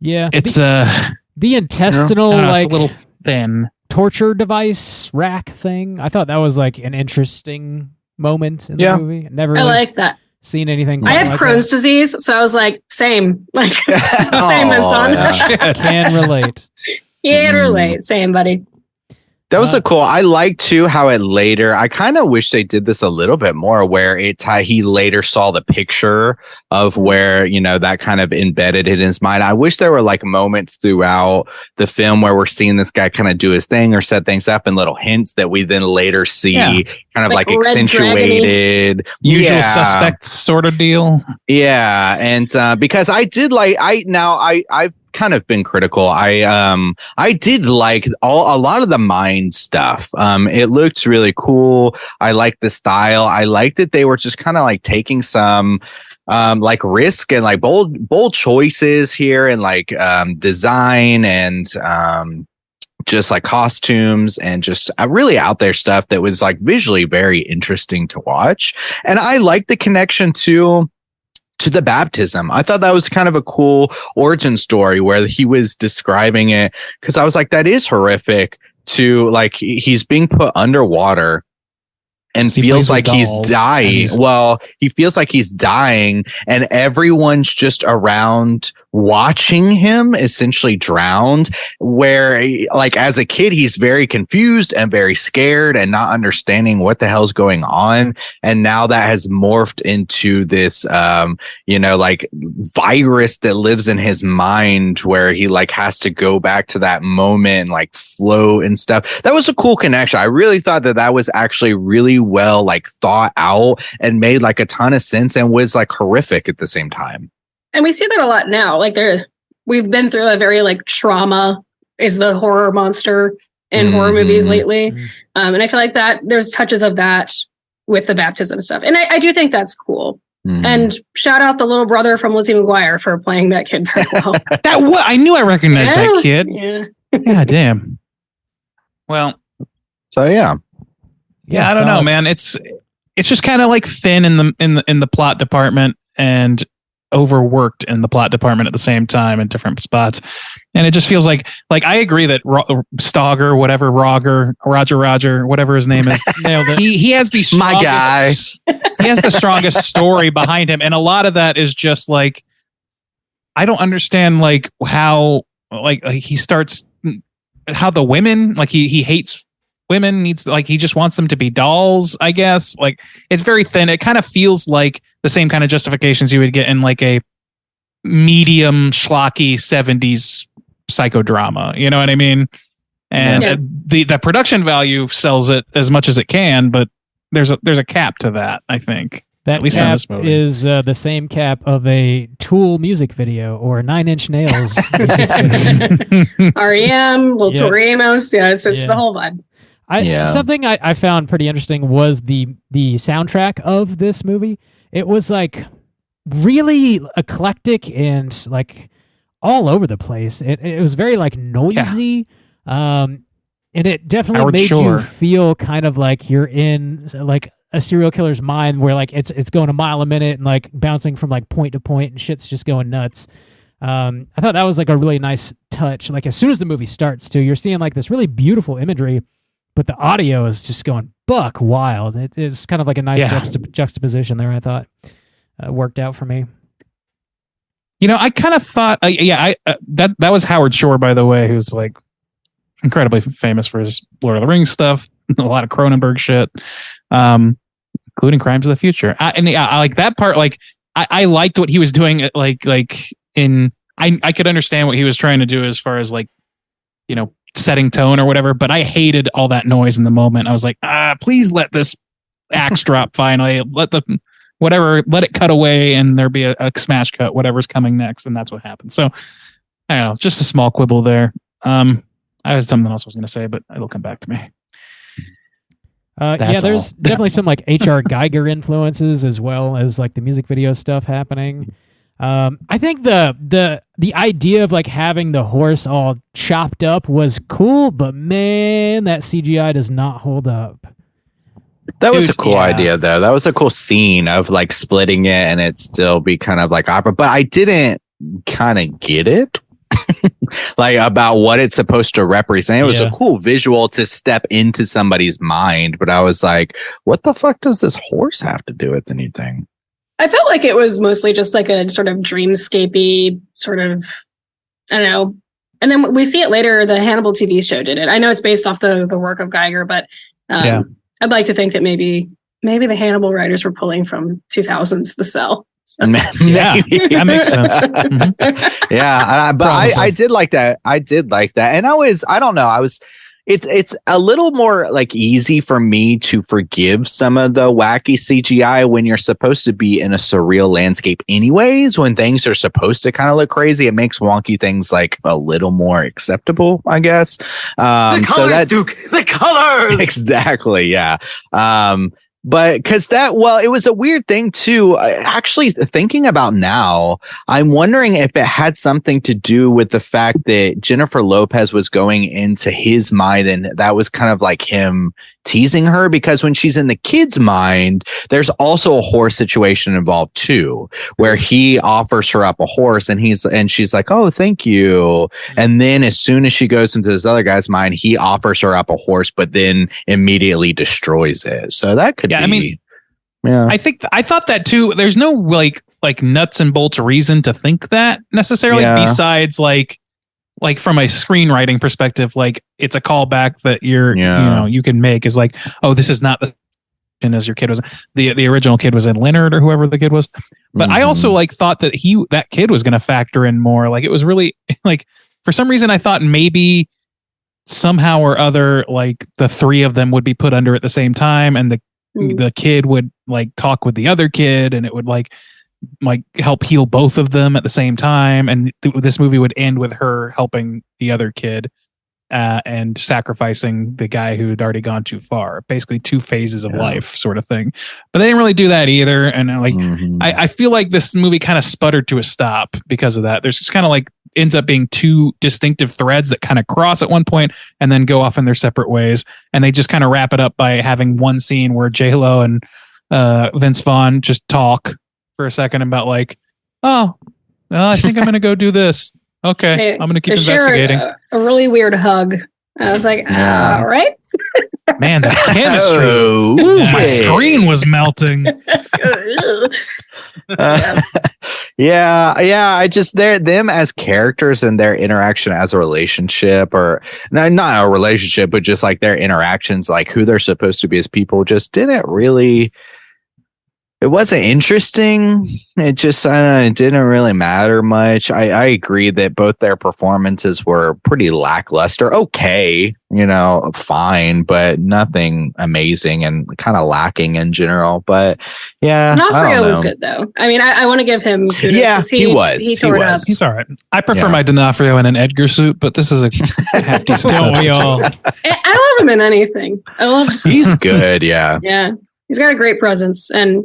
Yeah. It's the intestinal it's a little thin torture device rack thing. I thought that was like an interesting moment in the movie. I like that. seen anything. I have like Crohn's that? disease, so I was like, same. Like, same as Oh, fun. yeah. Can relate. Can't relate. Same, buddy. That was a cool. I like too how it later. I kind of wish they did this a little bit more, where he later saw the picture of where that kind of embedded in his mind. I wish there were like moments throughout the film where we're seeing this guy kind of do his thing or set things up, and little hints that we then later see kind of like accentuated, usual suspects sort of deal. Yeah, and because I did like I've kind of been critical. I did like a lot of the mind stuff. It looked really cool. I liked the style. I liked that they were just kind of like taking some like risk and like bold choices here, and like design and just like costumes and just really out there stuff that was like visually very interesting to watch. And I like the connection to the baptism. I thought that was kind of a cool origin story where he was describing it, because I was like, that is horrific to like, he's being put underwater and feels like he's dying. Well, he feels like he's dying, and everyone's just around watching him essentially drowned, where like as a kid he's very confused and very scared and not understanding what the hell's going on, and now that has morphed into this like virus that lives in his mind, where he like has to go back to that moment and like float and stuff. That was a cool connection. I really thought that was actually really well like thought out and made like a ton of sense, and was like horrific at the same time. And we see that a lot now. Like we've been through a very like trauma is the horror monster in horror movies lately. And I feel like that there's touches of that with the baptism stuff. And I do think that's cool. And shout out the little brother from Lizzie McGuire for playing that kid very well. I knew I recognized that kid. Yeah. God damn. Well, so yeah, I don't know, man. It's just kind of like thin in the plot department and overworked in the plot department at the same time in different spots. And it just feels like I agree that Stogger, whatever, Roger, whatever his name is, nailed it. He has the strongest, my guy. He has the strongest story behind him. And a lot of that is just like, I don't understand like how like he starts, how the women, like he hates women, needs like he just wants them to be dolls, I guess. Like it's very thin. It kind of feels like the same kind of justifications you would get in like a medium schlocky 70s psychodrama, you know what I mean? And the production value sells it as much as it can, but there's a cap to that, I think. That at least cap in this movie is the same cap of a Tool music video or a Nine Inch Nails music video. REM, Little Tori Amos. Yeah, it's the whole vibe. Something I found pretty interesting was the soundtrack of this movie. It was like really eclectic and like all over the place. It was very like noisy, and it definitely made you feel kind of like you're in like a serial killer's mind, where like it's going a mile a minute and like bouncing from like point to point and shit's just going nuts. I thought that was like a really nice touch. Like as soon as the movie starts too, you're seeing like this really beautiful imagery, but the audio is just going buck wild. It is kind of like a nice juxtaposition there. I thought worked out for me. You know, I kind of thought, that was Howard Shore, by the way, who's like incredibly famous for his Lord of the Rings stuff, a lot of Cronenberg shit, including Crimes of the Future. I like that part. Like, I liked what he was doing. I could understand what he was trying to do as far as like, you know, setting tone or whatever, but I hated all that noise in the moment. I was like, please let this axe drop finally. Let it cut away and there be a smash cut, whatever's coming next. And that's what happened. So I don't know, just a small quibble there. I had something else I was going to say, but it'll come back to me. There's definitely some like H.R. Geiger influences as well as like the music video stuff happening. I think the idea of like having the horse all chopped up was cool, but man, that CGI does not hold up. That was a cool idea, though. That was a cool scene of like splitting it and it still be kind of like opera. But I didn't kind of get it, like about what it's supposed to represent. It was a cool visual to step into somebody's mind, but I was like, what the fuck does this horse have to do with anything? I felt like it was mostly just like a sort of dreamscapey sort of, I don't know. And then we see it later. The Hannibal TV show did it. I know it's based off the work of Geiger, but I'd like to think that maybe the Hannibal writers were pulling from 2000's The Cell. So. Yeah, that makes sense. Mm-hmm. Yeah, but I did like that. I did like that, and I don't know. It's a little more like easy for me to forgive some of the wacky CGI when you're supposed to be in a surreal landscape anyways. When things are supposed to kind of look crazy, it makes wonky things like a little more acceptable, I guess. The colors, Duke! The colors! Exactly, yeah. But because it was a weird thing too. Actually, thinking about now, I'm wondering if it had something to do with the fact that Jennifer Lopez was going into his mind, and that was kind of like him teasing her. Because when she's in the kid's mind, there's also a horse situation involved too, where he offers her up a horse, and she's like, "Oh, thank you." And then as soon as she goes into this other guy's mind, he offers her up a horse, but then immediately destroys it. So that could. Yeah, I mean, I thought that too. There's no like nuts and bolts reason to think that necessarily, besides like from a screenwriting perspective, like it's a callback that you can make is like, oh, this is not the as your kid was. The original kid was in Leonard or whoever the kid was. But I also thought that that kid was going to factor in more. Like it was really like for some reason I thought maybe somehow or other like the three of them would be put under at the same time, and the kid would like talk with the other kid, and it would like help heal both of them at the same time, and this movie would end with her helping the other kid and sacrificing the guy who had already gone too far. Basically 2 phases of life sort of thing. But they didn't really do that either, and I feel like this movie kind of sputtered to a stop because of that. There's just kind of like ends up being 2 distinctive threads that kind of cross at one point and then go off in their separate ways. And they just kind of wrap it up by having one scene where J-Lo and Vince Vaughn just talk for a second about like, oh, well, I think I'm going to go do this. Okay, I'm going to keep investigating. A really weird hug. I was like, all right. Man, the chemistry. Ooh, my screen was melting. I just them as characters and their interaction as a relationship, or not a relationship, but just like their interactions, like who they're supposed to be as people, just didn't really. It wasn't interesting. It just it didn't really matter much. I agree that both their performances were pretty lackluster. Okay, fine, but nothing amazing and kind of lacking in general. But yeah, D'Onofrio was good though. I mean, I want to give him kudos. Yeah, he was. He tore it up. He's all right. I prefer my D'Onofrio in an Edgar suit, but this is a hefty substitute. I love him in anything. I love. He's good. Yeah. Yeah. He's got a great presence, and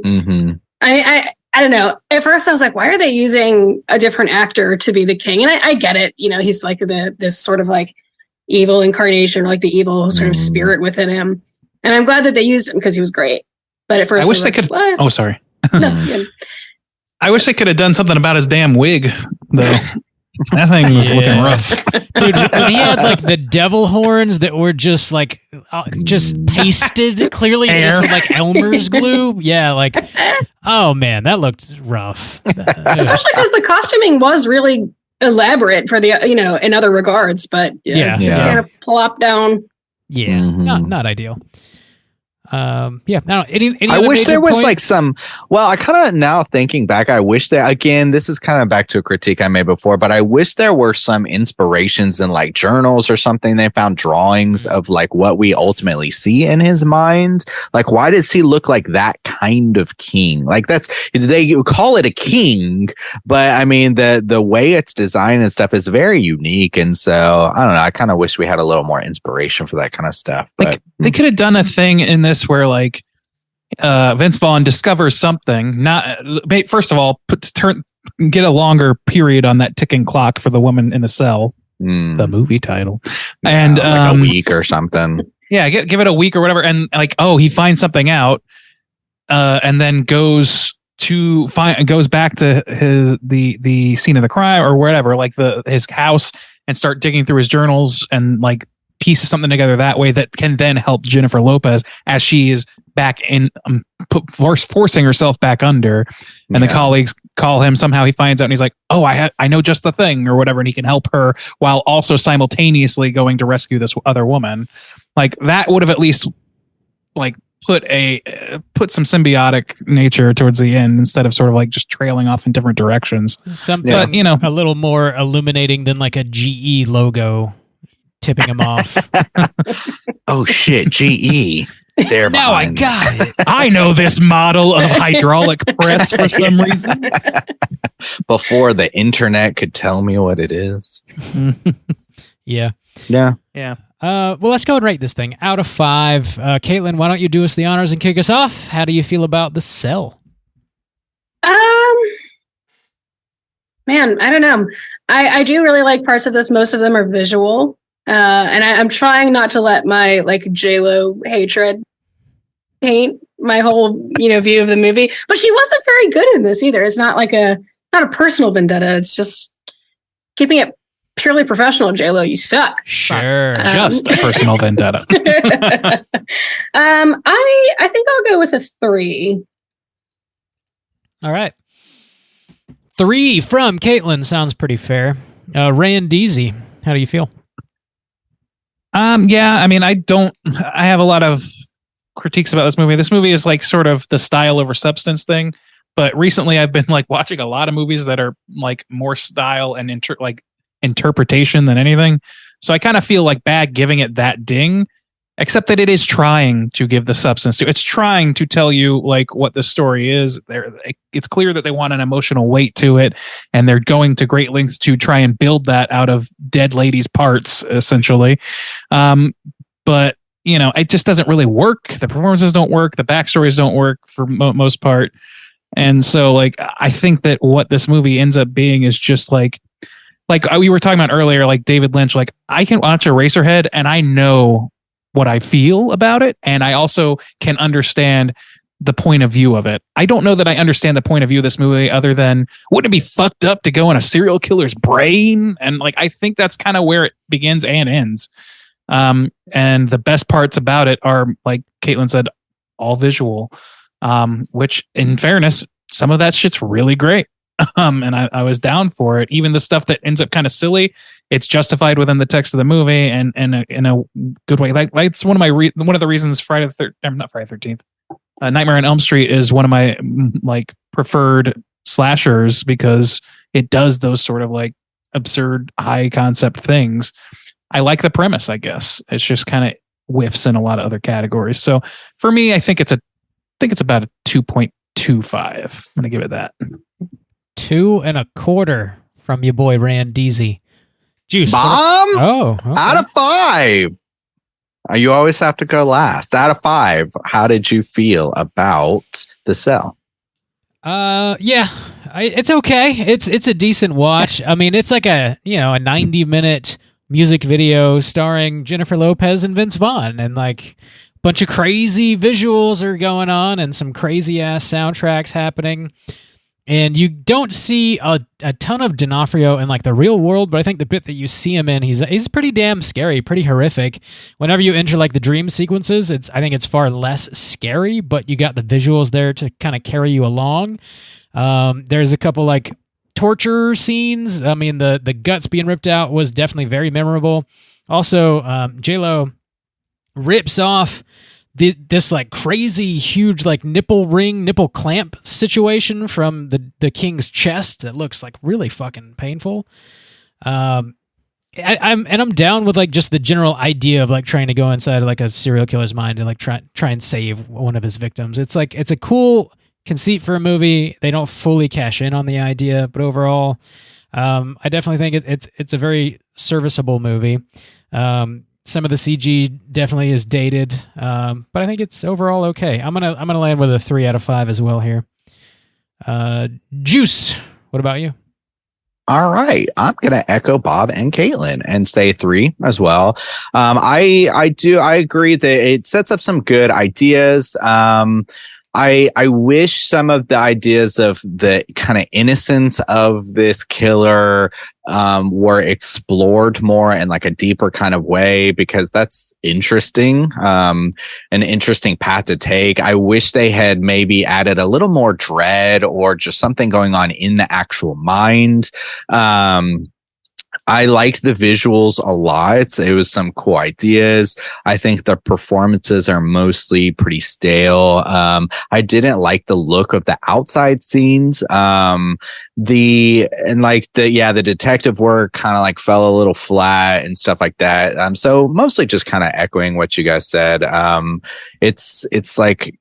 I don't know. At first, I was like, "Why are they using a different actor to be the king?" And I get it. He's like this sort of like evil incarnation, or like the evil sort of spirit within him. And I'm glad that they used him because he was great. But at first, I wish they could. What? Oh, sorry. No, I wish they could have done something about his damn wig, though. That thing was looking rough. Dude, when he had like the devil horns that were just like just pasted clearly just with like Elmer's glue. Yeah, like, oh man, that looked rough. Especially because the costuming was really elaborate for the in other regards, but just kind of plop down. Yeah, not ideal. Any I wish there was like some. Well, I kind of now thinking back, I wish that again. This is kind of back to a critique I made before, but I wish there were some inspirations in like journals or something. They found drawings of like what we ultimately see in his mind. Like, why does he look like that kind of king? Like they call it a king, but I mean the way it's designed and stuff is very unique, and so I don't know. I kind of wish we had a little more inspiration for that kind of stuff. But like, they could have done a thing in this where like Vince Vaughn discovers something. Not first of all, get a longer period on that ticking clock for the woman in the cell. The movie title, and like a week or something. Yeah, give it a week or whatever, and like he finds something out, and then goes back to the scene of the crime or whatever, like his house, and start digging through his journals and like pieces something together that way that can then help Jennifer Lopez as she is back in, forcing herself back under. And the colleagues call him. Somehow he finds out and he's like, oh, I know just the thing or whatever. And he can help her while also simultaneously going to rescue this other woman. Like that would have at least like put some symbiotic nature towards the end instead of sort of like just trailing off in different directions. Something, but, you know, a little more illuminating than like a GE logo tipping him off. Oh shit, GE. There now I behind. got it. I know this model of hydraulic press for some reason. Before the internet could tell me what it is. Yeah. Yeah. Well, let's go and rate this thing out of 5. Caitlin, why don't you do us the honors and kick us off? How do you feel about The Cell? Man, I don't know. I do really like parts of this. Most of them are visual. And I'm trying not to let my like J-Lo hatred paint my whole, view of the movie. But she wasn't very good in this either. It's not like not a personal vendetta. It's just keeping it purely professional. J-Lo, you suck. Sure. Just a personal vendetta. I think I'll go with a 3. All right. 3 from Caitlin sounds pretty fair. Randeezy, how do you feel? Yeah, I mean, I have a lot of critiques about this movie. This movie is like sort of the style over substance thing, but recently I've been like watching a lot of movies that are like more style and interpretation than anything. So I kind of feel like bad giving it that ding, except that it is trying to give the substance to. It's trying to tell you like what the story is. It's clear that they want an emotional weight to it, and they're going to great lengths to try and build that out of dead ladies' parts, essentially. But it just doesn't really work. The performances don't work. The backstories don't work for most part. And so, like, I think that what this movie ends up being is just like we were talking about earlier, like David Lynch. Like, I can watch Eraserhead and I know what I feel about it, and I also can understand the point of view of it. I don't know that I understand the point of view of this movie other than, wouldn't it be fucked up to go in a serial killer's brain? And like, I think that's kind of where it begins and ends. And the best parts about it are, like Caitlin said, all visual, which in fairness, some of that shit's really great. And I was down for it. Even the stuff that ends up kind of silly, it's justified within the text of the movie and in a good way. Like it's one of the reasons not Friday the 13th, Nightmare on Elm Street is one of my like preferred slashers, because it does those sort of like absurd high concept things. I like the premise, I guess. It's just kind of whiffs in a lot of other categories. So for me, I think it's about a 2.25. I'm gonna give it that. 2.25 from your boy Randeezy. Juice. Bomb? Oh, okay. Out of 5. You always have to go last. Out of 5, how did you feel about The Cell? Yeah, it's okay. It's a decent watch. I mean, it's like a 90-minute music video starring Jennifer Lopez and Vince Vaughn, and like a bunch of crazy visuals are going on and some crazy ass soundtracks happening. And you don't see a ton of D'Onofrio in like the real world, but I think the bit that you see him in, he's pretty damn scary, pretty horrific. Whenever you enter like the dream sequences, I think it's far less scary, but you got the visuals there to kind of carry you along. There's a couple like torture scenes. I mean, the guts being ripped out was definitely very memorable. Also, J-Lo rips off this like crazy huge like nipple clamp situation from the king's chest that looks like really fucking painful. I'm down with like just the general idea of like trying to go inside like a serial killer's mind and like try and save one of his victims. It's like, it's a cool conceit for a movie. They don't fully cash in on the idea, but overall, I definitely think it's a very serviceable movie. Some of the CG definitely is dated, but I think it's overall okay. I'm gonna land with a 3 out of 5 as well here. Juice, what about you? All right, I'm gonna echo Bob and Caitlin and say 3 as well. I agree that it sets up some good ideas. I wish some of the ideas of the kind of innocence of this killer were explored more in like a deeper kind of way, because that's interesting, an interesting path to take. I wish they had maybe added a little more dread or just something going on in the actual mind. I liked the visuals a lot. It was some cool ideas. I think the performances are mostly pretty stale. I didn't like the look of the outside scenes. The detective work kind of like fell a little flat and stuff like that. So mostly just kind of echoing what you guys said. It's like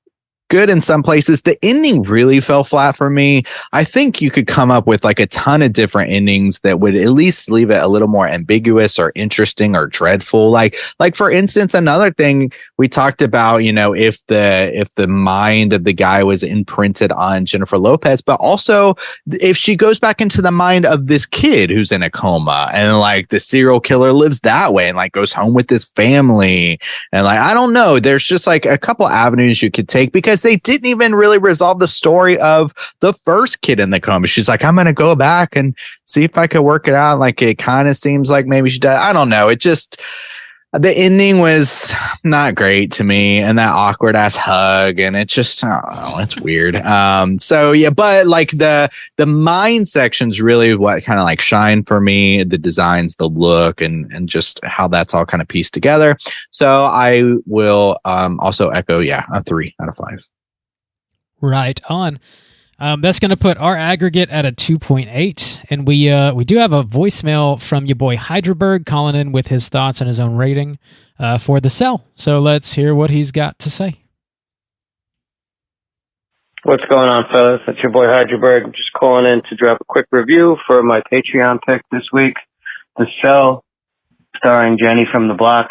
good in some places. The ending really fell flat for me. I think you could come up with like a ton of different endings that would at least leave it a little more ambiguous or interesting or dreadful. Like for instance, another thing we talked about, if the mind of the guy was imprinted on Jennifer Lopez, but also if she goes back into the mind of this kid who's in a coma, and like the serial killer lives that way and like goes home with his family, and like I don't know, there's just like a couple avenues you could take, because they didn't even really resolve the story of the first kid in the coma. She's like, I'm going to go back and see if I could work it out. Like, it kind of seems like maybe she died. I don't know. It just, the ending was not great to me, and that awkward ass hug, and it just, I don't know, it's weird. So yeah, but like the mind section's really what kind of like shine for me, the designs, the look, and just how that's all kind of pieced together. So I will also echo, a 3 out of 5. Right on. That's going to put our aggregate at a 2.8, and we do have a voicemail from your boy Hydraberg calling in with his thoughts on his own rating for The Cell. So let's hear what he's got to say. What's going on, fellas? It's your boy Hydraberg. I'm just calling in to drop a quick review for my Patreon pick this week, The Cell, starring Jenny from the Block,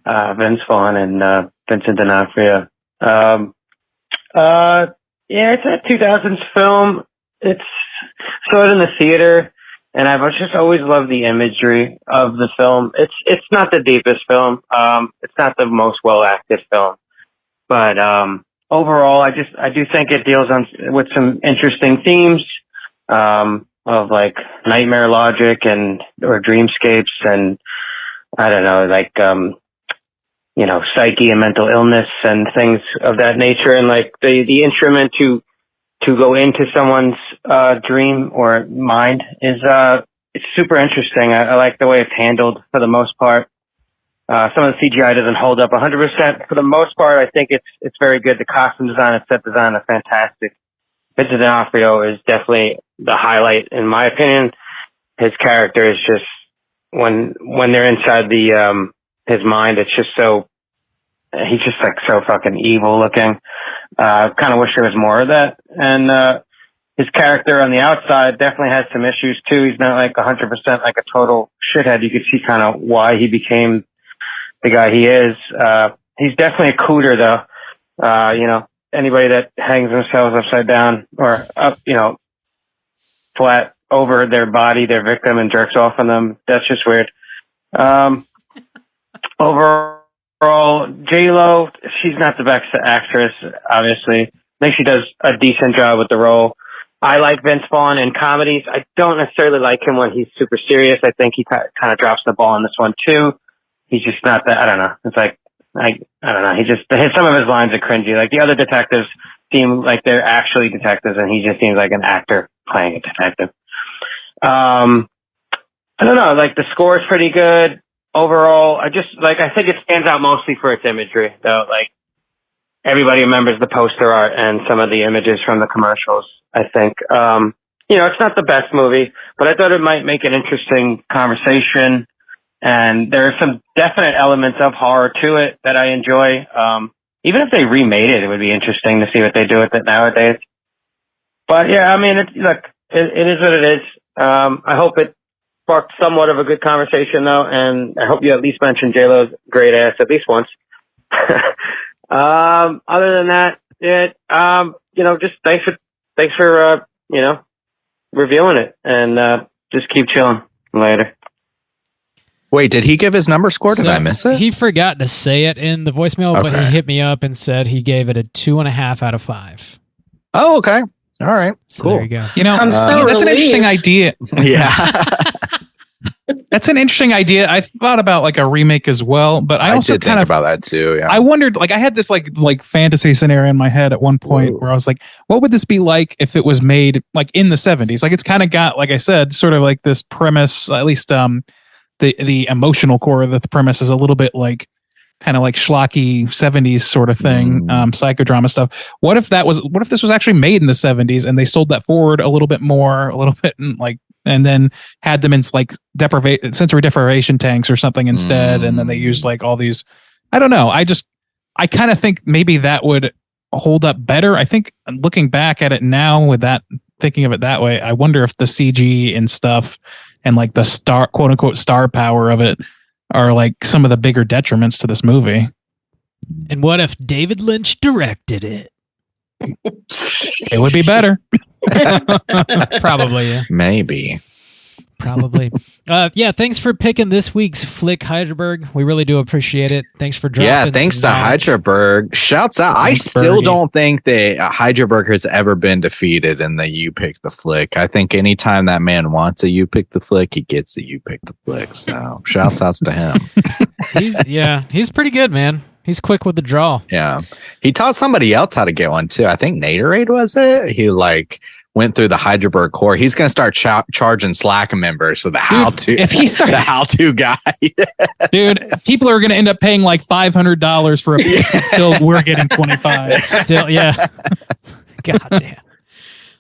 Vince Vaughn, and Vincent D'Onofrio. Yeah, it's a 2000s film. It's saw it in the theater, and I've just always loved the imagery of the film. It's not the deepest film. It's not the most well acted film, but overall, I do think it deals with some interesting themes of like nightmare logic or dreamscapes, and I don't know, like psyche and mental illness and things of that nature. And like the instrument to go into someone's dream or mind is it's super interesting. I like the way it's handled for the most part. Some of the CGI doesn't hold up 100%. For the most part, I think it's very good. The costume design and set design are fantastic. Vincent D'Onofrio is definitely the highlight, in my opinion. His character is just, when they're inside his mind, it's just so, he's just like so fucking evil looking. Kind of wish there was more of that. And his character on the outside definitely has some issues too. He's not like 100% like a total shithead. You could see kind of why he became the guy he is. He's definitely a cooter though. Anybody that hangs themselves upside down or up, flat over their body, their victim, and jerks off on them, that's just weird. Overall, J-Lo, she's not the best actress, obviously. I think she does a decent job with the role. I like Vince Vaughn in comedies. I don't necessarily like him when he's super serious. I think he kind of drops the ball in this one too. He's just not that, I don't know. It's like, I don't know. Some of his lines are cringy. Like the other detectives seem like they're actually detectives, and he just seems like an actor playing a detective. I don't know. Like the score is pretty good overall. I think it stands out mostly for its imagery, though. Like everybody remembers the poster art and some of the images from the commercials. I think, it's not the best movie, but I thought it might make an interesting conversation. And there are some definite elements of horror to it that I enjoy. Even if they remade it, it would be interesting to see what they do with it nowadays. But yeah, I mean, it is what it is. I hope it sparked somewhat of a good conversation though. And I hope you at least mentioned J-Lo's great ass at least once. Other than that, just thanks for reviewing it, and just keep chilling later. Wait, did he give his number score? Did I miss it? He forgot to say it in the voicemail, but he hit me up and said he gave it a 2.5 out of 5. Oh, okay. All right. So cool. there you go. You know, I'm so that's an interesting relieved. idea. Yeah. That's an interesting idea. I thought about like a remake as well, but I also did kind think of about that too. Yeah. I wondered, like, I had this like fantasy scenario in my head at one point where I was like, what would this be like if it was made like in the 70s? Like, it's kind of got, like I said, sort of like this premise, at least the emotional core of the premise is a little bit like kind of like schlocky 70s sort of thing, psychodrama stuff. What if this was actually made in the 70s and they sold that forward a little bit and then had them in like sensory deprivation tanks or something instead, and then they used like all these, I don't know. I kind of think maybe that would hold up better. I think looking back at it now with that, thinking of it that way, I wonder if the CG and stuff and like the quote unquote star power of it are like some of the bigger detriments to this movie. And what if David Lynch directed it? It would be better. Probably, yeah. Maybe. Probably. Yeah, thanks for picking this week's Flick Heidelberg. We really do appreciate it. Thanks for dropping. Yeah, thanks to Heidelberg. Shouts out. I still don't think that Heidelberg has ever been defeated in the You Pick the Flick. I think anytime that man wants a You Pick the Flick, he gets a You Pick the Flick. So shouts outs to him. He's pretty good, man. He's quick with the draw. Yeah. He taught somebody else how to get one too. I think Naderade was it? He like went through the Heidelberg core. He's going to start charging Slack members for the how-to. If he starts the how-to guide. Dude, people are going to end up paying like $500 for a piece, and still we're getting 25. Still, yeah. God damn.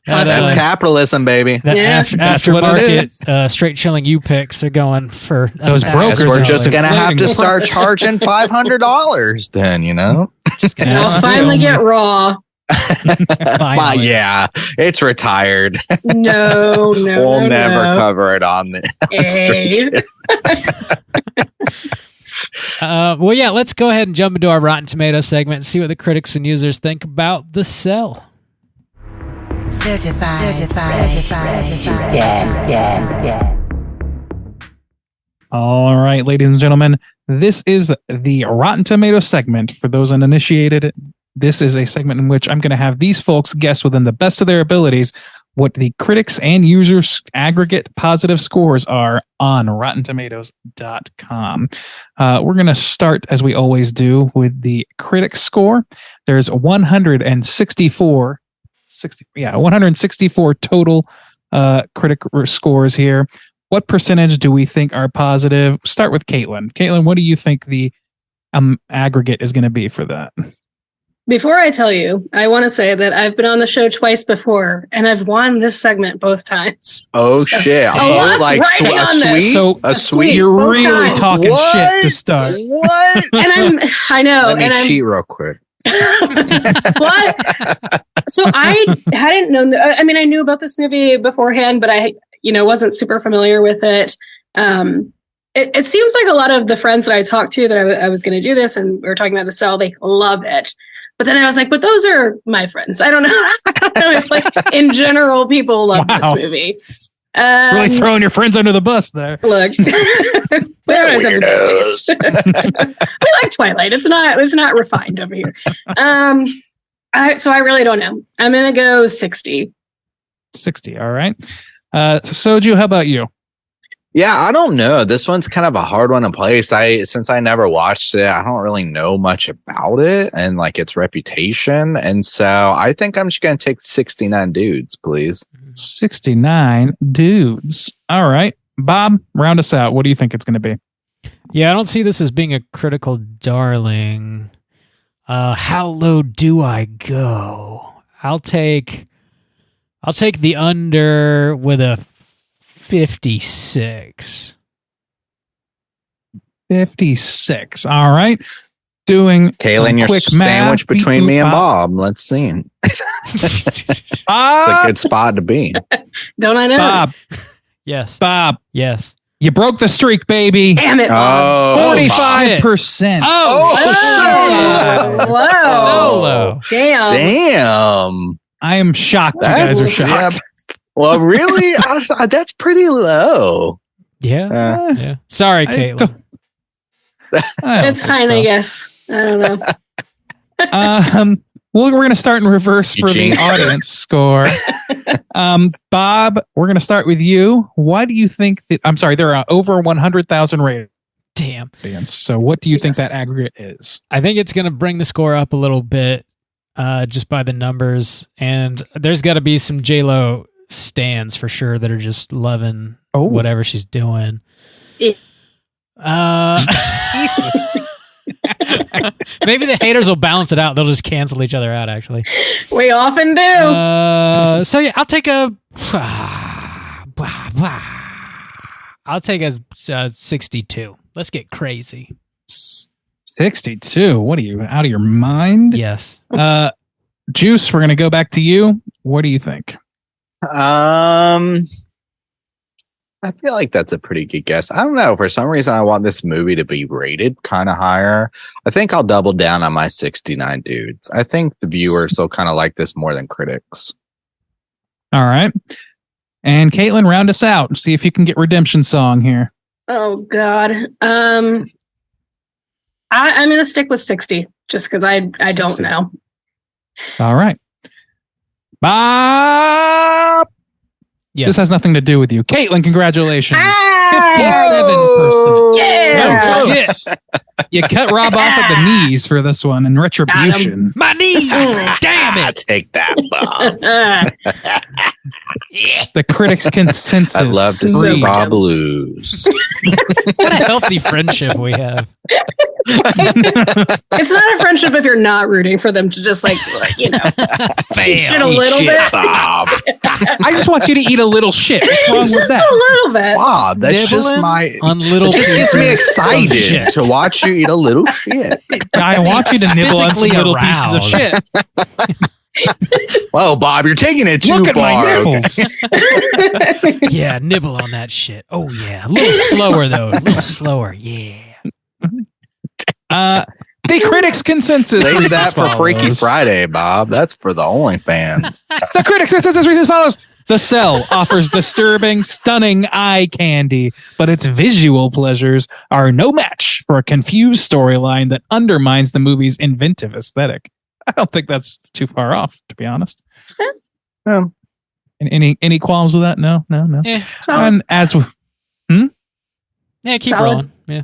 That's capitalism, baby. That That's what it is. aftermarket straight chilling you picks are going for those brokers. We're just going to have to start charging $500 then, you know? I'll finally get Raw. Yeah, it's retired. No, we'll never cover it on the well, yeah, let's go ahead and jump into our Rotten Tomatoes segment and see what the critics and users think about The Cell. Certified. All right, ladies and gentlemen, this is the Rotten Tomatoes segment. For those uninitiated, this is a segment in which I'm going to have these folks guess within the best of their abilities what the critics and users' aggregate positive scores are on RottenTomatoes.com. We're going to start, as we always do, with the critic score. There's 164 total critic scores here. What percentage do we think are positive? Start with Caitlin. Caitlin, what do you think the aggregate is going to be for that? Before I tell you, I want to say that I've been on the show twice before, and I've won this segment both times. Oh, so, shit. Like a sweet. You're really talking shit to start. What? And I know. Let me cheat real quick. What? So I hadn't known I mean, I knew about this movie beforehand, but I, wasn't super familiar with it. It seems like a lot of the friends that I talked to that I was going to do this and we were talking about The Cell, they love it. But then I was like, but those are my friends. I don't know. It's like in general, people love this movie. Really throwing your friends under the bus there. Look, we always have the best taste. We like Twilight. It's not refined over here. So I really don't know. I'm gonna go 60. 60. All right. Soju, how about you? Yeah, I don't know. This one's kind of a hard one to place. Since I never watched it, I don't really know much about it and like its reputation. And so I think I'm just going to take 69 dudes, please. 69 dudes. All right. Bob, round us out. What do you think it's going to be? Yeah, I don't see this as being a critical darling. How low do I go? I'll take the under with a 56. 56. All right. Doing Kaylin, your quick sandwich between me and Bob. Let's see. It's a good spot to be. Don't I know? Bob. Yes. Bob. Yes. You broke the streak, baby. Damn it, Bob. 45%. Oh, whoa. So low. Damn. I am shocked. You guys are shocked. Yeah. Well, really? That's pretty low. Yeah. Sorry, Caitlin. It's fine, I guess. I don't know. Well, we're going to start in reverse for the audience score. Bob, we're going to start with you. Why do you think that? I'm sorry, there are over 100,000 ratings. Damn. So, what do you think that aggregate is? I think it's going to bring the score up a little bit, just by the numbers, and there's got to be some J-Lo stans for sure that are just loving whatever she's doing. Maybe the haters will balance it out. They'll just cancel each other out, actually. We often do. So yeah, I'll take a 62. Let's get crazy. 62. What are you, out of your mind? Yes. Juice, we're going to go back to you. What do you think? I feel like that's a pretty good guess. I don't know. For some reason, I want this movie to be rated kind of higher. I think I'll double down on my 69 dudes. I think the viewers will kind of like this more than critics. All right. And Caitlin, round us out. See if you can get Redemption Song here. Oh, God. I'm going to stick with 60 just because I don't know. All right. Bob. Yes. This has nothing to do with you. Caitlin, congratulations. 57%. Yeah. Oh, shit. You cut Rob off at the knees for this one in retribution. My knees. Damn it. Take that, Bob. The critics' consensus. I'd love to see Bob lose. What a healthy friendship we have. It's not a friendship if you're not rooting for them to just eat shit a little bit. Bob. I just want you to eat a little shit. What's wrong with that? Just a little bit. Bob, that's just my... on little it just gets me excited to watch you eat a little shit. I want you to nibble on some little pieces of shit. Whoa, Bob, you're taking it too Look at far. my nipples. Yeah, nibble on that shit. Oh, yeah. A little slower, though. A little slower. Yeah. The critics' consensus. Save that for Freaky Friday, Bob. That's for the OnlyFans. The critics' consensus reads as follows. The Cell offers disturbing, stunning eye candy, but its visual pleasures are no match for a confused storyline that undermines the movie's inventive aesthetic. I don't think that's too far off, to be honest. Yeah. Any qualms with that? No. Yeah. And as we, Yeah, keep Solid. rolling. Yeah.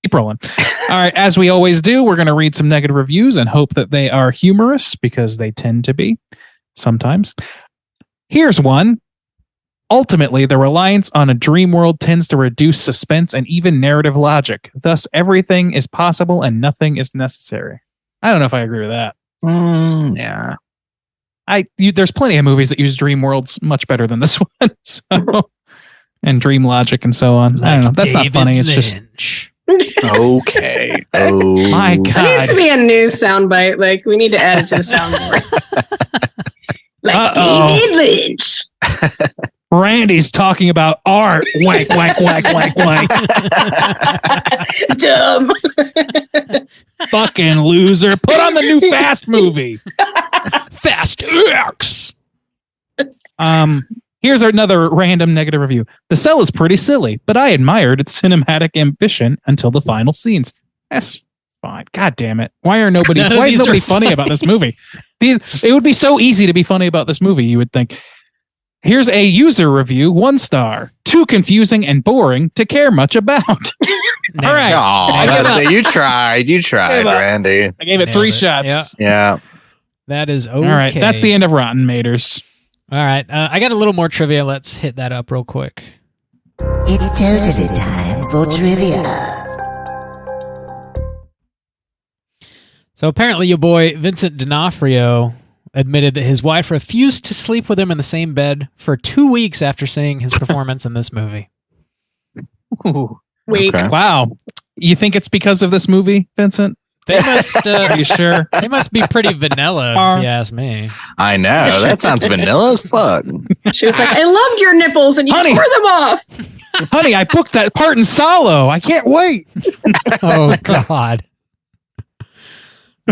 keep rolling. All right, as we always do, we're going to read some negative reviews and hope that they are humorous because they tend to be sometimes. Here's one. Ultimately, the reliance on a dream world tends to reduce suspense and even narrative logic. Thus, everything is possible and nothing is necessary. I don't know if I agree with that. Yeah. There's plenty of movies that use dream worlds much better than this one. So, and dream logic and so on. I don't know. That's not funny. It's just okay. Oh my God. That needs to be a new soundbite. Like we need to add it to the soundboard. Like David Lynch. Randy's talking about art. Wank, wank, wank, wank, wank. Dumb. Fucking loser. Put on the new Fast movie. Fast X. Here's another random negative review. The Cell is pretty silly, but I admired its cinematic ambition until the final scenes. That's fine. God damn it. Why is nobody funny about this movie? It would be so easy to be funny about this movie, you would think. Here's a user review, 1 star. Too confusing and boring to care much about. All right. Oh, you tried. You tried, Randy. I gave it 3 shots. Yeah. That is okay. All right. That's the end of Rotten Maters. All right. I got a little more trivia. Let's hit that up real quick. It's totally time for trivia. So apparently your boy Vincent D'Onofrio admitted that his wife refused to sleep with him in the same bed for 2 weeks after seeing his performance in this movie. Ooh. Weak. Okay. Wow. You think it's because of this movie, Vincent? They must. Are you sure? They must be pretty vanilla, if you ask me. I know. That sounds vanilla as fuck. She was like, I loved your nipples and you tore them off. Honey, I booked that part in Solo. I can't wait. Oh, God.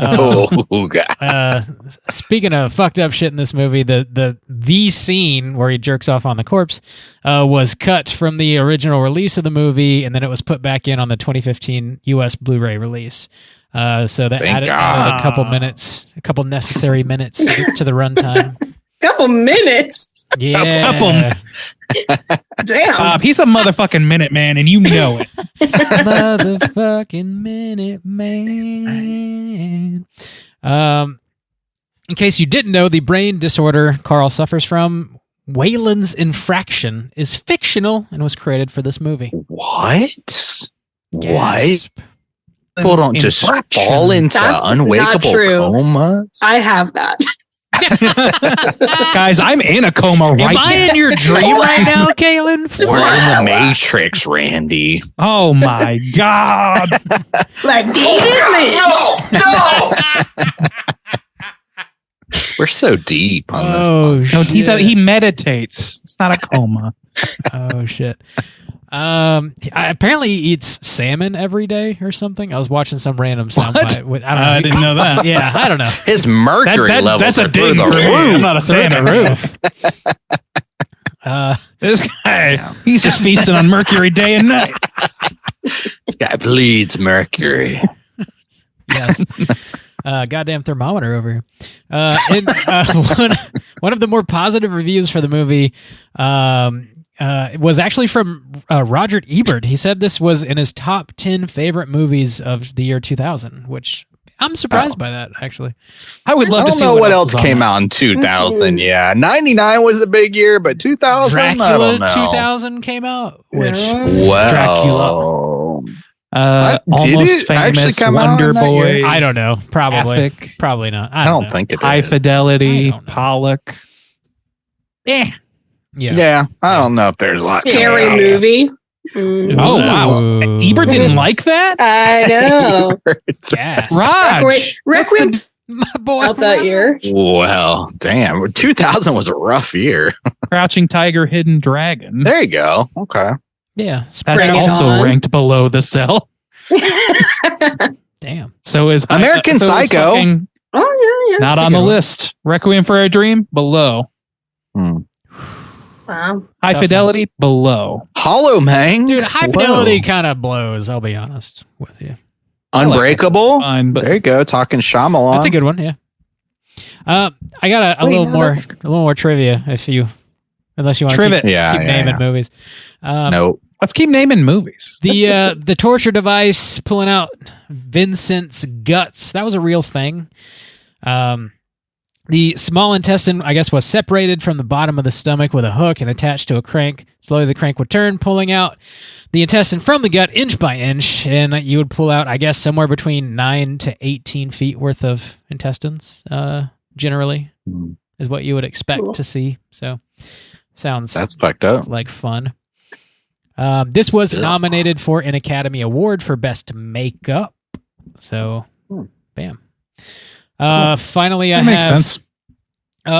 Oh, God. Speaking of fucked up shit in this movie, the scene where he jerks off on the corpse was cut from the original release of the movie, and then it was put back in on the 2015 US Blu-ray release. So that added a couple minutes, a couple necessary minutes to the runtime. Couple minutes. Yeah. Damn. He's a motherfucking minute man, and you know it. Motherfucking minute man. In case you didn't know, the brain disorder Carl suffers from, Wayland's infraction, is fictional and was created for this movie. What? Gasp. What? People don't just fall into That's unwakeable not true. comas. I have that. Guys, I'm in a coma right Am I now. in your dream right now, Kaylin? We're in the Matrix, Randy. Oh my God. Like David Lynch. No! We're so deep on this. Oh, No, shit. he meditates. It's not a coma. Oh, shit. Apparently he eats salmon every day or something. I was watching some random soundbite. With, I don't know. I didn't know that. Yeah, I don't know. His mercury levels that's are a dig through for the me. I'm roof. not a Through the fan. roof. This guy, he's just feasting on mercury day and night. This guy bleeds mercury. Yes. Goddamn thermometer over here. One of the more positive reviews for the movie was actually from Roger Ebert. He said this was in his top 10 favorite movies of the year 2000, which I'm surprised by that, actually. I would love I to don't see know what else is on came that. out in 2000. Yeah, 99 was a big year, but 2000, I Dracula don't know. 2000 came out, which Well, did Almost it actually famous come out Wonder in that year? Boys. I don't know. Probably. Ethic. Probably not. I don't don't know. think it High is. Fidelity, I don't know. Pollock. Yeah. Yeah, I don't know if there's a lot. Scary coming out. movie. Mm. Oh, wow. Ooh. Ebert didn't like that? I know. Yes. Raj. Requiem My boy. out that year. Well, damn, 2000 was a rough year. Crouching Tiger, Hidden Dragon. There you go. Okay. Yeah. That's Bring it also on. ranked below The Cell. Damn. So is American so is Psycho. fucking Oh yeah, yeah. not That's a on the good one. list. Requiem for a Dream, below. Wow. High Tough Fidelity, below. Hollow Man. Dude, High Whoa. Fidelity kind of blows, I'll be honest with you. Unbreakable. Fine, but There you go. Talking Shyamalan. That's a good one, yeah. I got a Wait, little no, more a little more trivia unless you want to Trivet. keep Yeah, naming yeah. movies. Nope. let's keep naming movies. The torture device pulling out Vincent's guts, that was a real thing. The small intestine, I guess, was separated from the bottom of the stomach with a hook and attached to a crank. Slowly the crank would turn, pulling out the intestine from the gut inch by inch, and you would pull out, I guess, somewhere between 9 to 18 feet worth of intestines, generally, is what you would expect to see. So, sounds That's fucked up. like fun. This was nominated for an Academy Award for Best Makeup. So, bam. Finally, That makes sense.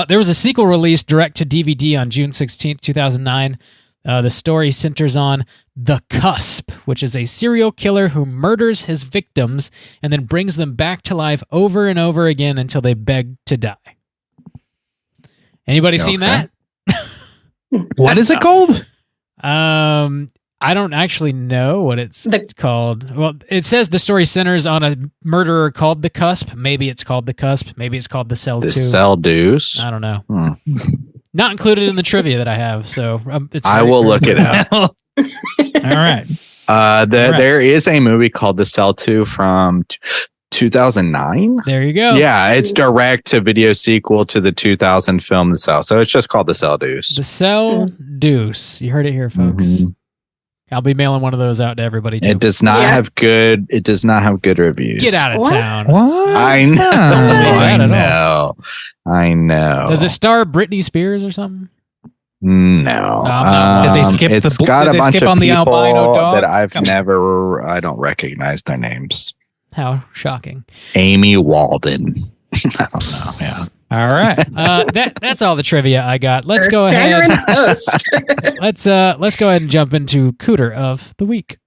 there was a sequel released direct to DVD on June 16th, 2009. The story centers on The Cusp, which is a serial killer who murders his victims and then brings them back to life over and over again until they beg to die. Anybody seen Okay. that? What is it called? I don't actually know what it's called. Well, it says the story centers on a murderer called The Cusp. Maybe it's called The Cusp. Maybe it's called The Cell 2. The Cell Deuce. I don't know. Hmm. Not included in the trivia that I have, so it's. I will look it up. All right. There is a movie called The Cell 2 from 2009. There you go. Yeah, it's direct to video sequel to the 2000 film The Cell. So it's just called The Cell Deuce. The Cell Deuce. You heard it here, folks. Mhm. I'll be mailing one of those out to everybody too. It does not have good. It does not have good reviews. Get out of What? town. What? I know. I Not at know. I know. Does it star Britney Spears or something? No. I'm not- Did they skip it's the- got did a they bunch skip of on the people albino dog? that I've Come on. never. I don't recognize their names. How shocking. Amy Walden. I don't know. Yeah. All right. That's all the trivia I got. Let's go Dagger ahead. and Post. Let's go ahead and jump into Cooter of the week.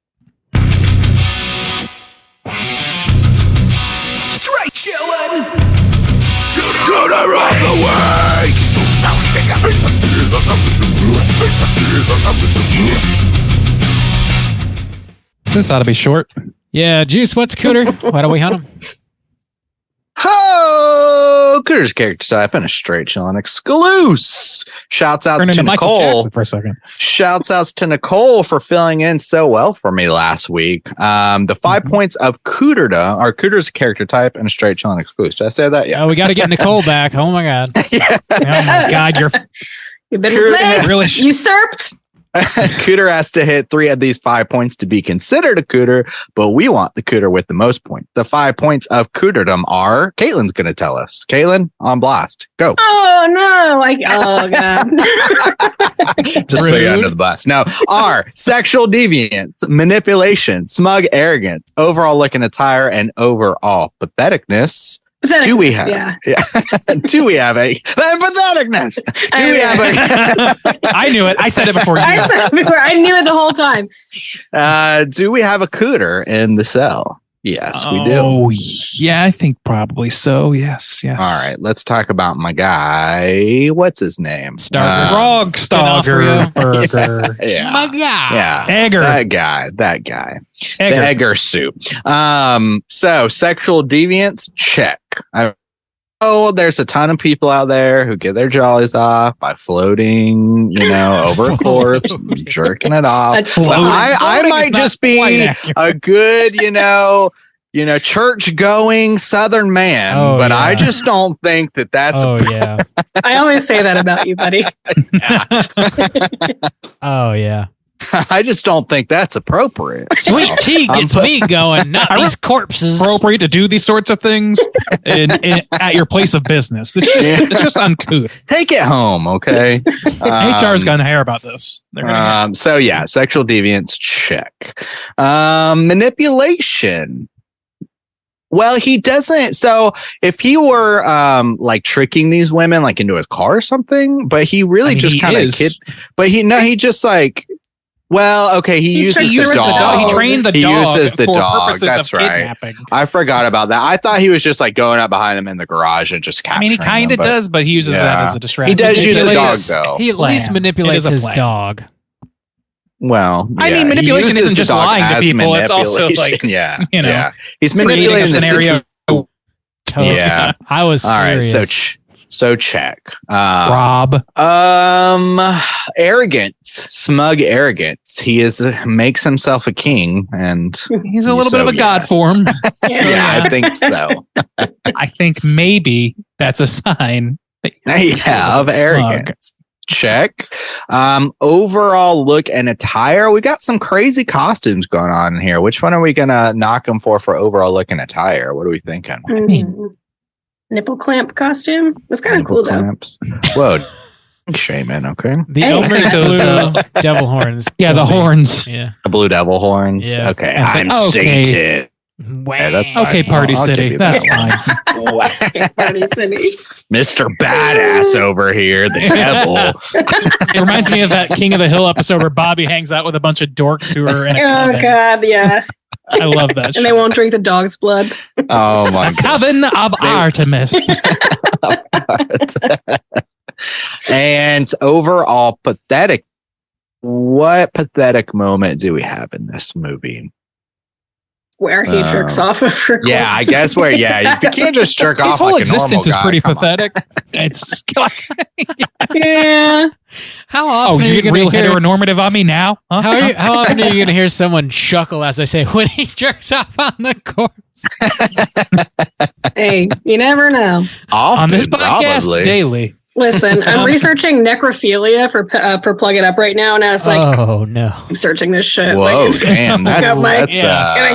Straight chill Cooter of the week! This ought to be short. Yeah, Juice, what's Cooter? Why don't we hunt him? Ho! Cooter's character type and a straight chillin' exclusive. Shouts out Turn to into Michael Nicole. Jackson for a second. Shouts outs to Nicole for filling in so well for me last week. The 5 points of Cooterdom, or Cooter's character type and a straight chillin' exclusive. Did I say that? Yeah. Oh, we got to get Nicole back. Oh my God. Yeah. Oh my God, you've been Cooter replaced. really Usurped. Cooter has to hit 3 of these 5 points to be considered a Cooter, but we want the Cooter with the most points. The 5 points of Cooterdom are, Caitlin's going to tell us. Caitlin, on blast. Go. Oh no! Oh God! Just throw you under the bus. No. R, sexual deviance, manipulation, smug arrogance, overall look and attire, and overall patheticness. Do we have? Yeah. Do we have a patheticness? Do we have a? I knew it. I said it before you. I said it before. I knew it the whole time. Do we have a Cooter in the cell? Yes, we do. Oh, yeah, I think probably so. Yes. All right, let's talk about my guy. What's his name? Frog Stogger Burger. Yeah. My God. Yeah. Egger. That guy. Egger. The Egger soup. So sexual deviance, check. There's a ton of people out there who get their jollies off by floating, over a corpse, jerking it off. So I might just be a good, church-going Southern man, but I just don't think that that's. Oh yeah. I always say that about you, buddy. Oh yeah. I just don't think that's appropriate. Sweet tea gets me going, not these corpses. Appropriate to do these sorts of things at your place of business. It's just uncouth. Take it home, okay? HR's gonna hear about this. So yeah, sexual deviance, check. Manipulation. Well, he doesn't. So if he were tricking these women into his car or something, but he really just kind of But he just well, okay, he uses the dog. He trained the dog. He uses the for dog. Purposes That's of right. Kidnapping. I forgot about that. I thought he was just going up behind him in the garage and just capturing he kind of does, but he uses that as a distraction. He does use the dog, though. He at least manipulates his dog. Well, I mean, manipulation isn't just lying to people. It's also he's manipulating a scenario. Yeah, I was serious. All right, so check. Rob. Arrogance, smug arrogance. He makes himself a king, and he's a little bit of a god form. Yeah, I think so. I think maybe that's a sign. Of arrogance. Check. Overall look and attire. We got some crazy costumes going on in here. Which one are we gonna knock him for overall look and attire? What are we thinking? Nipple clamp costume. That's kind of cool clamps. Whoa. Shaman, okay. The Omer's blue devil horns. Yeah, the horns. Yeah. The blue devil horns. Yeah. Okay. I'm Satan. Wow. Yeah, that's fine. Okay, Party City. That's fine. Party City. Mr. Badass over here, the devil. It reminds me of that King of the Hill episode where Bobby hangs out with a bunch of dorks who are in a coven. Oh God, yeah. I love that. And they won't drink the dog's blood. Oh my God. Coven of Artemis. And overall pathetic. What pathetic moment do we have in this movie? Where he jerks off of her. Yeah, I guess where. Yeah, you can't just jerk off. His whole like existence a is normal pretty guy. pathetic. It's Yeah. How often are you you get going real to hear? heteronormative on me now? Huh? How often are you going to hear someone chuckle as I say when he jerks off on the corpse? Hey, you never know. Often, on this podcast probably. daily. Listen, I'm researching necrophilia for Plug It Up right now, and I was like, oh no, I'm searching this shit. Whoa, Like, damn! That's can I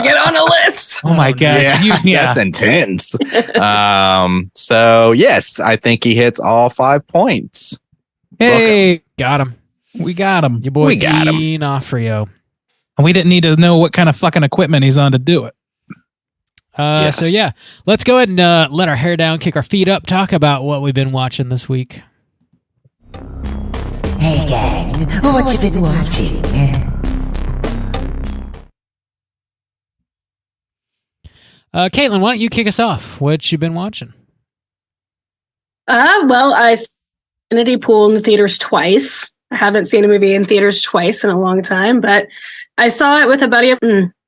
get on a list? Oh my God. Yeah, that's intense. So yes, I think he hits all 5 points. Hey, got him. we got him. Your boy We got him. D'Onofrio. And we didn't need to know what kind of fucking equipment he's on to do it. Yes. So yeah, let's go ahead and let our hair down, kick our feet up, talk about what we've been watching this week. Hey gang, what you been watching? Caitlin, why don't you kick us off? What you been watching? Well, I saw Infinity Pool in the theaters twice. I haven't seen a movie in theaters twice in a long time, but I saw it with a buddy of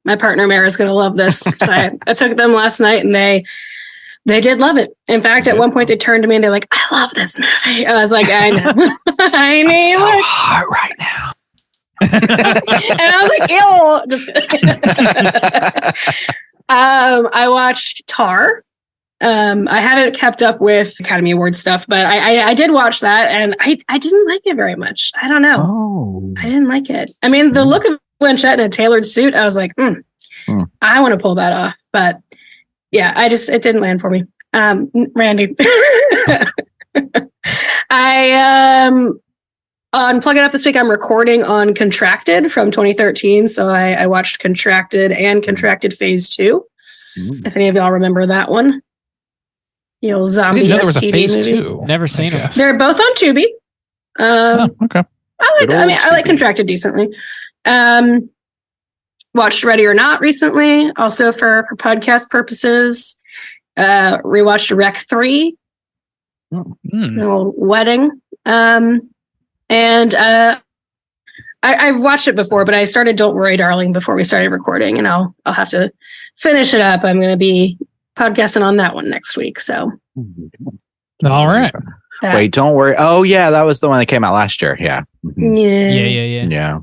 my partner Mara's going to love this. So I took them last night and they did love it. In fact, at one point they turned to me and they're like, "I love this movie." I was like, "I know." I know. So hot right now. And I was like, "Ew." Just I watched Tar. I haven't kept up with Academy Award stuff, but I did watch that and I didn't like it very much. I don't know. Oh. I didn't like it. I mean, the look of Blanchett in a tailored suit, I was like, I want to pull that off. But yeah, it didn't land for me. Randy. On Plug It Up this week, I'm recording on Contracted from 2013. So I watched Contracted and Contracted Phase 2. If any of y'all remember that one. You know, zombie I didn't know there was a STD phase movie. 2. Never seen it. They're both on Tubi. Okay. I like Contracted decently. Watched Ready or Not recently, also for podcast purposes. Rewatched Rec 3. Wedding. I've watched it before, but I started Don't Worry, Darling before we started recording, and I'll have to finish it up. I'm going to be podcasting on that one next week. So, all right. Wait, don't worry. Oh yeah, that was the one that came out last year. Yeah. Yeah.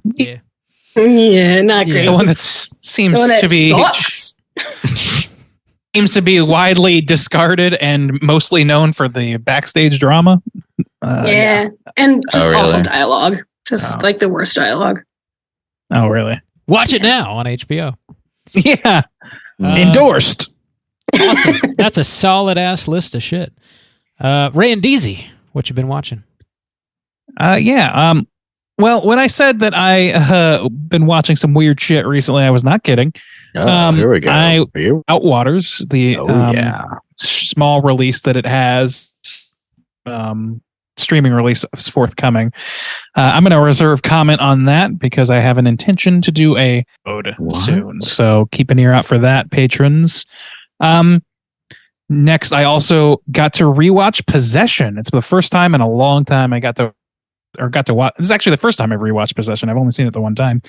Yeah, not great. The one that seems to be seems to be widely discarded and mostly known for the backstage drama. And just awful dialogue. Just like the worst dialogue. Oh, really? Watch it now on HBO. Yeah. Endorsed. Awesome. That's a solid ass list of shit. Ray and Deezy, what you been watching? Well, when I said that I been watching some weird shit recently, I was not kidding. Here we go. Outwaters, the small release that it has, streaming release is forthcoming. I'm going to reserve comment on that because I have an intention to do a ode soon. So keep an ear out for that, patrons. Next, I also got to rewatch Possession. It's the first time in a long time I got to watch. This is actually the first time I've rewatched Possession. I've only seen it the one time.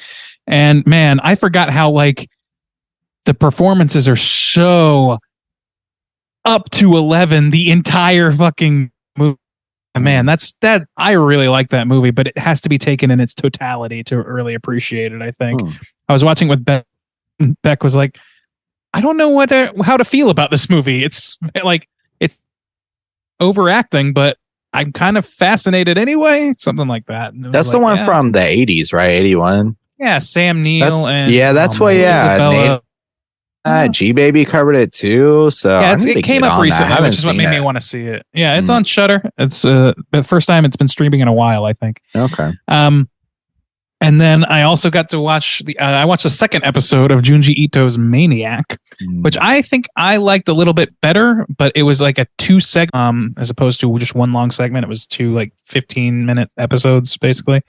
And man, I forgot how the performances are so up to 11 the entire fucking movie. Man, that I really like that movie, but it has to be taken in its totality to really appreciate it, I think. I was watching with Beck. Beck was like, I don't know how to feel about this movie. It's it's overacting, but I'm kind of fascinated anyway. Something like that. That's the one from the 80s, right? 81. Yeah, Sam Neill Isabella. G Baby covered it too. So it came up recently, which is what made me want to see it. Yeah, it's on Shudder. It's the first time it's been streaming in a while, I think. Okay. And then I also got to watch I watched the second episode of Junji Ito's Maniac, which I think I liked a little bit better, but it was like a 2 segment as opposed to just one long segment. It was 2 15-minute episodes basically.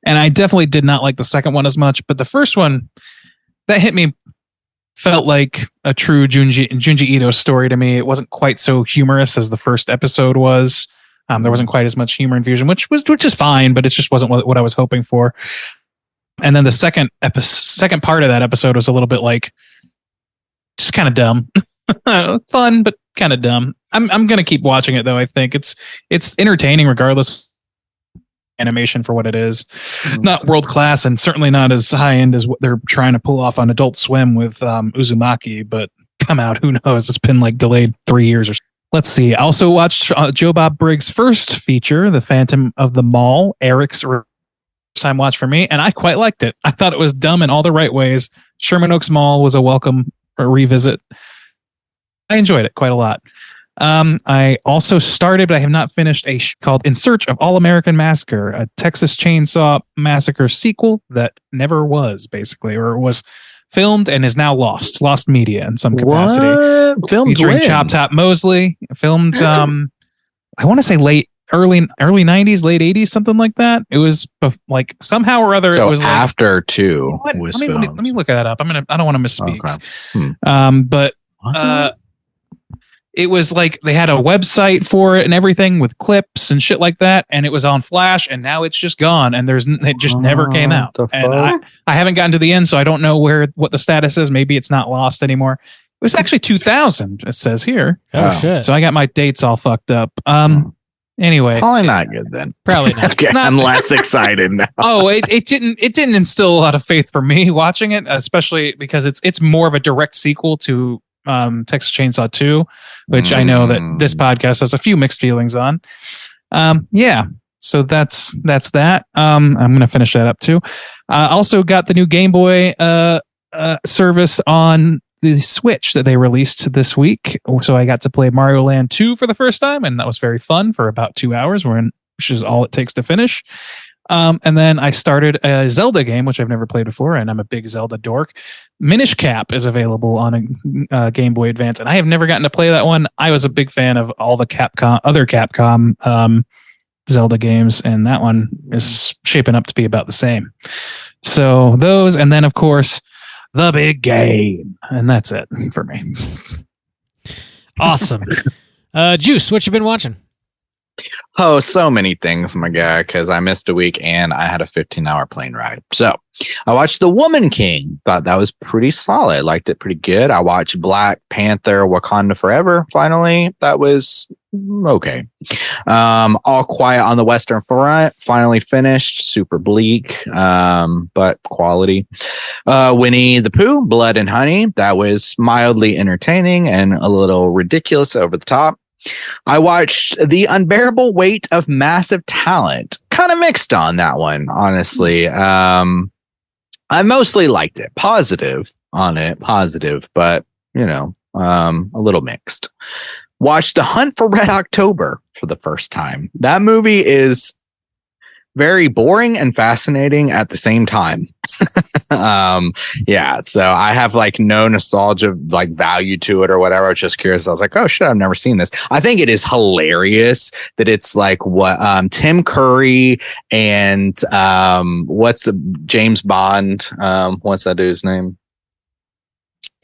And I definitely did not like the second one as much, but the first one that hit me felt like a true Junji Ito story to me. It wasn't quite so humorous as the first episode was. There wasn't quite as much humor infusion, which is fine, but it just wasn't what I was hoping for. And then the second part of that episode was a little bit just kind of dumb, fun, but kind of dumb. I'm gonna keep watching it though. I think it's entertaining regardless. Animation for what it is, not world class, and certainly not as high end as what they're trying to pull off on Adult Swim with Uzumaki. But come out, who knows? It's been delayed 3 years or so. Let's see. I also watched Joe Bob Briggs' first feature, The Phantom of the Mall, Eric's first time watch for me, and I quite liked it. I thought it was dumb in all the right ways. Sherman Oaks Mall was a welcome revisit. I enjoyed it quite a lot. I also started, but I have not finished, a called In Search of All-American Massacre, a Texas Chainsaw Massacre sequel that never was, basically, or was filmed and is now lost media in some capacity. What? Filmed featuring when? Chop Top Mosley. Filmed, I want to say early 90s, late 80s, something like that. It was somehow or other. So it was after 2 was filmed. Let me look that up. I don't want to misspeak. Okay. But it was like they had a website for it and everything with clips and shit like that, and it was on Flash, and now it's just gone, and it just never came out. And I haven't gotten to the end, so I don't know what the status is. Maybe it's not lost anymore. It was actually 2000. It says here. Oh shit! So I got my dates all fucked up. Anyway, probably not good then. Probably not. Okay, I'm less excited now. it didn't instill a lot of faith for me watching it, especially because it's more of a direct sequel to Texas Chainsaw 2, which I know that this podcast has a few mixed feelings on. Yeah, so that's that. I'm gonna finish that up too. Also got the new Game Boy service on the Switch that they released this week, so I got to play Mario Land 2 for the first time, and that was very fun for about 2 hours, which is all it takes to finish. And then I started a Zelda game, which I've never played before, and I'm a big Zelda dork. Minish Cap is available on a Game Boy Advance, and I have never gotten to play that one. I was a big fan of all the other Capcom Zelda games, and that one is shaping up to be about the same. So those, and then of course the big game, and that's it for me. Awesome. Juice, what you been watching? Oh, so many things, my guy, because I missed a week and I had a 15-hour plane ride. So I watched The Woman King. Thought that was pretty solid. Liked it pretty good. I watched Black Panther Wakanda Forever, finally. That was okay. All Quiet on the Western Front, finally finished. Super bleak, but quality. Winnie the Pooh, Blood and Honey. That was mildly entertaining and a little ridiculous over the top. I watched The Unbearable Weight of Massive Talent. Kind of mixed on that one, honestly. I mostly liked it. Positive on it. Positive, but, a little mixed. Watched The Hunt for Red October for the first time. That movie is very boring and fascinating at the same time. Yeah, so I have no nostalgia value to it or whatever. I was just curious. I was like, oh shit, I've never seen this. I think it is hilarious that it's what Tim Curry and what's the James Bond, what's that dude's name?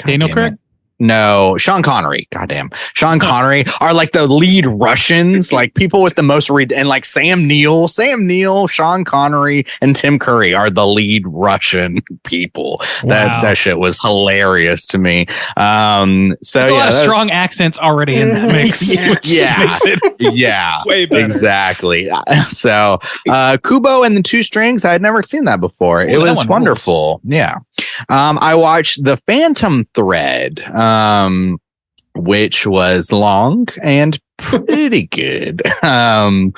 Daniel Craig? No, Sean Connery. Goddamn. Sean Connery are the lead Russians, people with the most and Sam Neill, Sean Connery, and Tim Curry are the lead Russian people. Wow. That shit was hilarious to me. So there's a lot of strong accents already in that mix. Yeah. Makes it way better. Exactly. So Kubo and the Two Strings, I had never seen that before. It was wonderful. Rules. Yeah. I watched The Phantom Thread. Which was long and pretty good. And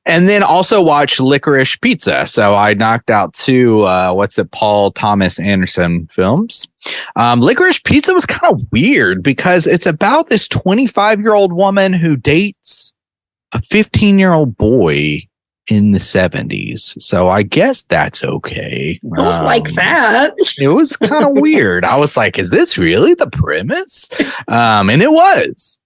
then also watched Licorice Pizza. So I knocked out two, Paul Thomas Anderson films. Licorice Pizza was kind of weird because it's about this 25-year-old woman who dates a 15-year-old boy in the 70s. So I guess that's okay. Don't like that. It was kind of weird. I was like, is this really the premise? And it was.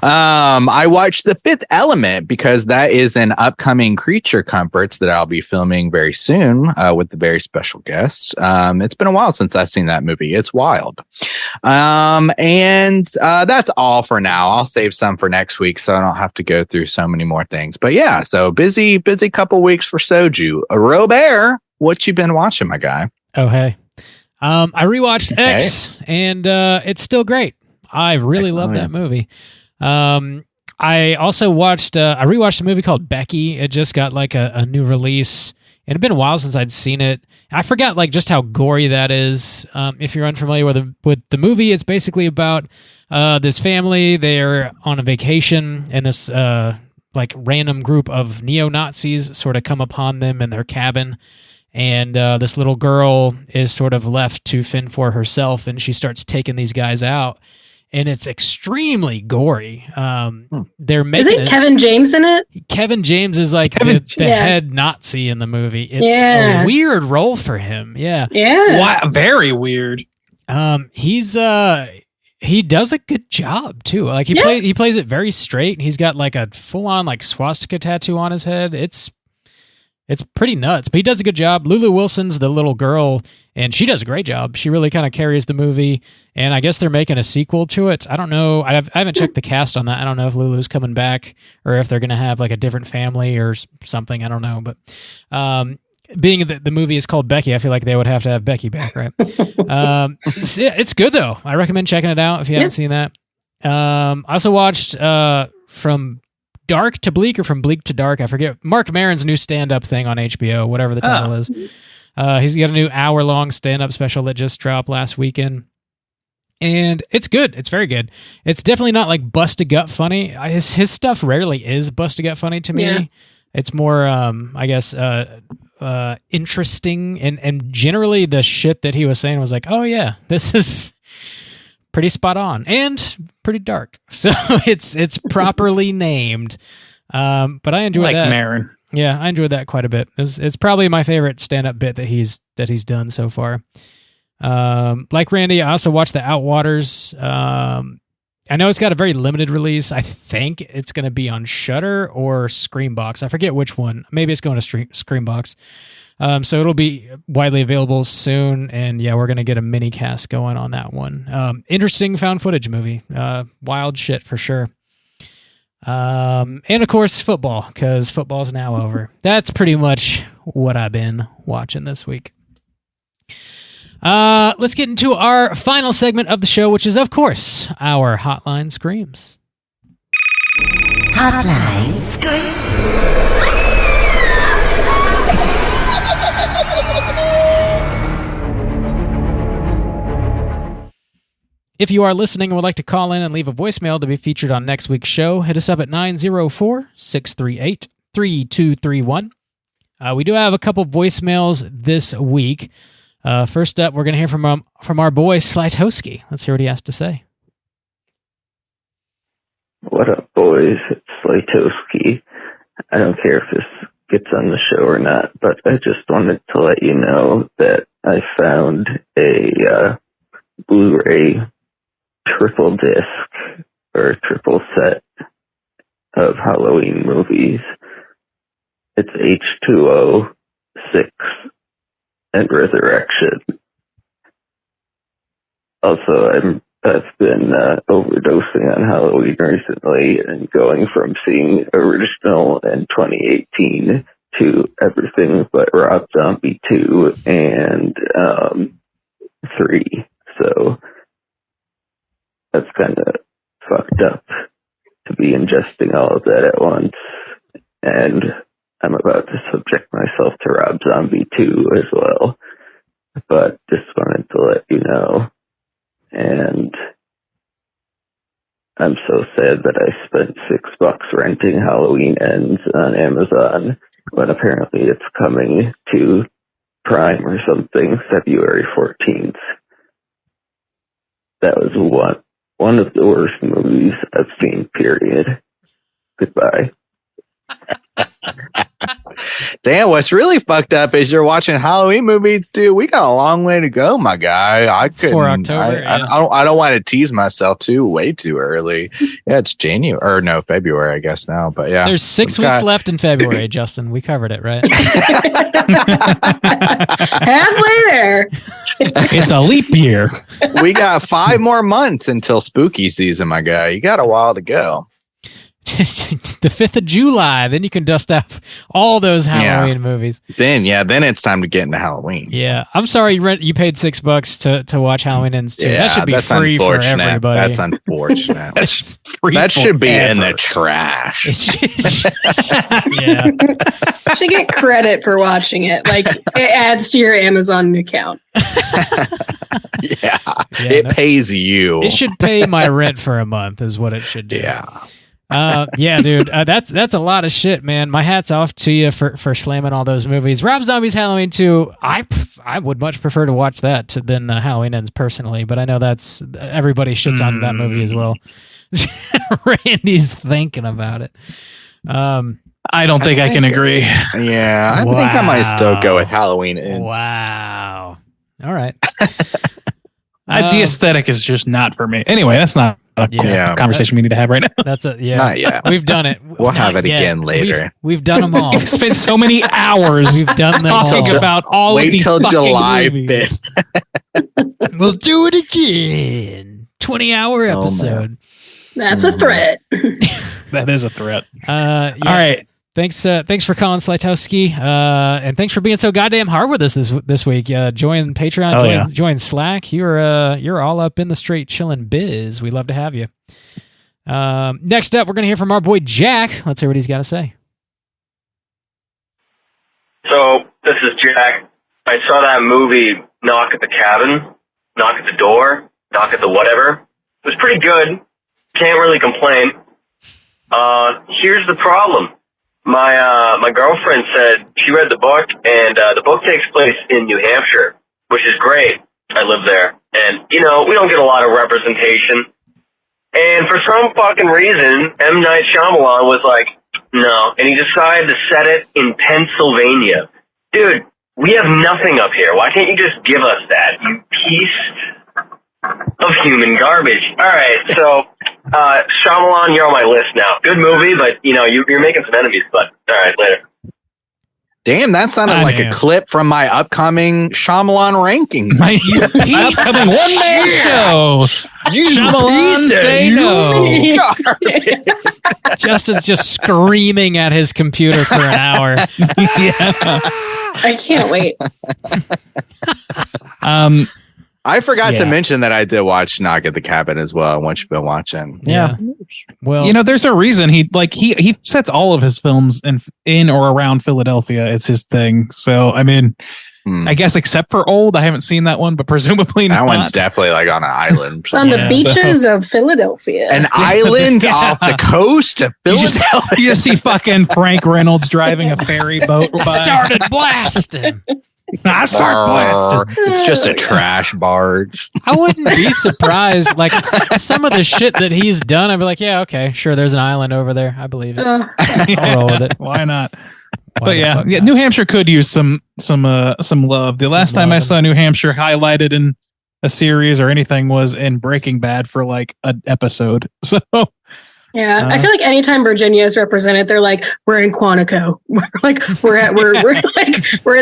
I watched The Fifth Element because that is an upcoming Creature Comforts that I'll be filming very soon with the very special guest. It's been a while since I've seen that movie. It's wild. And that's all for now. I'll save some for next week so I don't have to go through so many more things. But yeah, so busy couple weeks for Soju. Robert, what you been watching, my guy? Oh, hey. I rewatched X, and it's still great. I really love that movie. I also watched, I rewatched a movie called Becky. It just got a new release. It had been a while since I'd seen it. I forgot just how gory that is. If you're unfamiliar with the movie, it's basically about this family. They're on a vacation, and this random group of neo-Nazis sort of come upon them in their cabin. And this little girl is sort of left to fend for herself, and she starts taking these guys out. And it's extremely gory. They're making Isn't Kevin James in it? Kevin James is the head Nazi in the movie. It's a weird role for him. Yeah. Yeah. Wow, very weird. He does a good job too. He plays it very straight. He's got a full on swastika tattoo on his head. It's It's pretty nuts, but he does a good job. Lulu Wilson's the little girl, and she does a great job. She really kind of carries the movie, and I guess they're making a sequel to it. I don't know. I haven't checked the cast on that. I don't know if Lulu's coming back or if they're going to have like a different family or something. I don't know, but being that the movie is called Becky, I feel like they would have to have Becky back, right? It's good, though. I recommend checking it out if you haven't seen that. I also watched From Dark to Bleak or From Bleak to Dark. I forget. Mark Maron's new stand-up thing on HBO, whatever the title is. He's got a new hour-long stand-up special that just dropped last weekend. And it's good. It's very good. It's definitely not like bust-a-gut funny. His stuff rarely is bust-a-gut funny to me. Yeah. It's more, I guess, interesting. And generally the shit that he was saying was like, oh, yeah, this is pretty spot on and pretty dark. So it's properly named. But I enjoyed that. Maron. Yeah, I enjoyed that quite a bit. It's probably my favorite stand-up bit that he's done so far. Like Randy, I also watched The Outwaters. I know it's got a very limited release. I think it's going to be on Shudder or Screambox. I forget which one. Maybe it's going to Screambox. So it'll be widely available soon, and yeah, we're going to get a mini cast going on that one. Interesting found footage movie. Wild shit for sure. And of course, football, because football's now over. That's pretty much what I've been watching this week. Let's get into our final segment of the show, which is, of course, our Hotline Screams. Hotline Scream! If you are listening and would like to call in and leave a voicemail to be featured on next week's show, hit us up at 904-638-3231. We do have a couple voicemails this week. First up, we're going to hear from our boy Slytowski. Let's hear what he has to say. What up, boys? It's Slytowski. I don't care if this gets on the show or not, but I just wanted to let you know that I found a Blu-ray triple disc or triple set of Halloween movies. It's H2O, 6, and Resurrection. Also, I've been overdosing on Halloween recently and going from seeing original in 2018 to everything but Rob Zombie 2 and 3. So that's kind of fucked up to be ingesting all of that at once. And I'm about to subject myself to Rob Zombie 2 as well. But just wanted to let you know. And I'm so sad that I spent $6 renting Halloween Ends on Amazon when apparently it's coming to Prime or something February 14th. That was one of the worst movies I've seen, period. Goodbye. Damn, what's really fucked up is you're watching Halloween movies, dude. We got a long way to go, my guy. For October. I don't want to tease myself way too early. Yeah, it's February, I guess now. But yeah, there's 6 weeks left in February, Justin. We covered it, right? Halfway there. It's a leap year. We got 5 more months until spooky season, my guy. You got a while to go. The 5th of July, then you can dust off all those Halloween movies. Then it's time to get into Halloween. Yeah, I'm sorry you paid $6 to watch Halloween Ends too. Yeah, that should be free for everybody. That's unfortunate. That's free. That should be in the trash. Yeah, you should get credit for watching it. Like it adds to your Amazon account. Yeah, it pays you. It should pay my rent for a month, is what it should do. Yeah. Yeah, dude, that's a lot of shit, man. My hat's off to you for slamming all those movies. Rob Zombie's Halloween 2, I would much prefer to watch that than Halloween Ends personally, but I know that's everybody shits on that movie as well. Randy's thinking about it. I don't think I can agree. Yeah, I think I might still go with Halloween Ends. Wow. All right. The aesthetic is just not for me. Anyway, that's not Yeah. conversation we need to have right now. That's it. Yeah. Not yet. We've done it. We'll have Not it yet. again later. We've done them all. We've spent so many hours We've done them talking all. about all of Wait these till fucking July movies. 5th. We'll do it again. 20-hour Oh, episode. That's a threat. That is a threat. Yeah. All right. Thanks for calling, Slytowski. And thanks for being so goddamn hard with us this week. Join Patreon, join Slack. You're all up in the straight chillin' biz. We love to have you. Next up, we're gonna hear from our boy Jack. Let's hear what he's got to say. So this is Jack. I saw that movie, Knock at the Cabin, Knock at the Door, Knock at the Whatever. It was pretty good. Can't really complain. Here's the problem. My girlfriend said she read the book, and the book takes place in New Hampshire, which is great. I live there. And, we don't get a lot of representation. And for some fucking reason, M. Night Shyamalan was like, no. And he decided to set it in Pennsylvania. Dude, we have nothing up here. Why can't you just give us that, you piece of human garbage? All right, so Shyamalan, you're on my list now. Good movie, but you're making some enemies. But all right, later. Damn, that sounded like a clip from my upcoming Shyamalan ranking. My upcoming one-man show. You Shyamalan say no. Justin's just screaming at his computer for an hour. I can't wait. I forgot to Yeah. mention that I did watch Knock at the Cabin as well. What you've been watching? Yeah. Well, there's a reason he sets all of his films in or around Philadelphia. It's his thing. So, I mean, I guess except for Old, I haven't seen that one, but presumably that not. one's definitely like on an island. It's on the beaches of Philadelphia. An island off the coast of Philadelphia. You just see fucking Frank Reynolds driving a ferry boat by. started blasting. I start blasting. It's just a trash barge. I wouldn't be surprised. Like some of the shit that he's done, I'd be like, yeah, okay, sure. There's an island over there. I believe it. I'll roll with it. Why not? Why But the yeah, fuck not? New Hampshire could use some love. The last time I love. saw New Hampshire highlighted in a series or anything was in Breaking Bad for like an episode. So Yeah, I feel like anytime Virginia is represented, they're like, we're in Quantico. We're in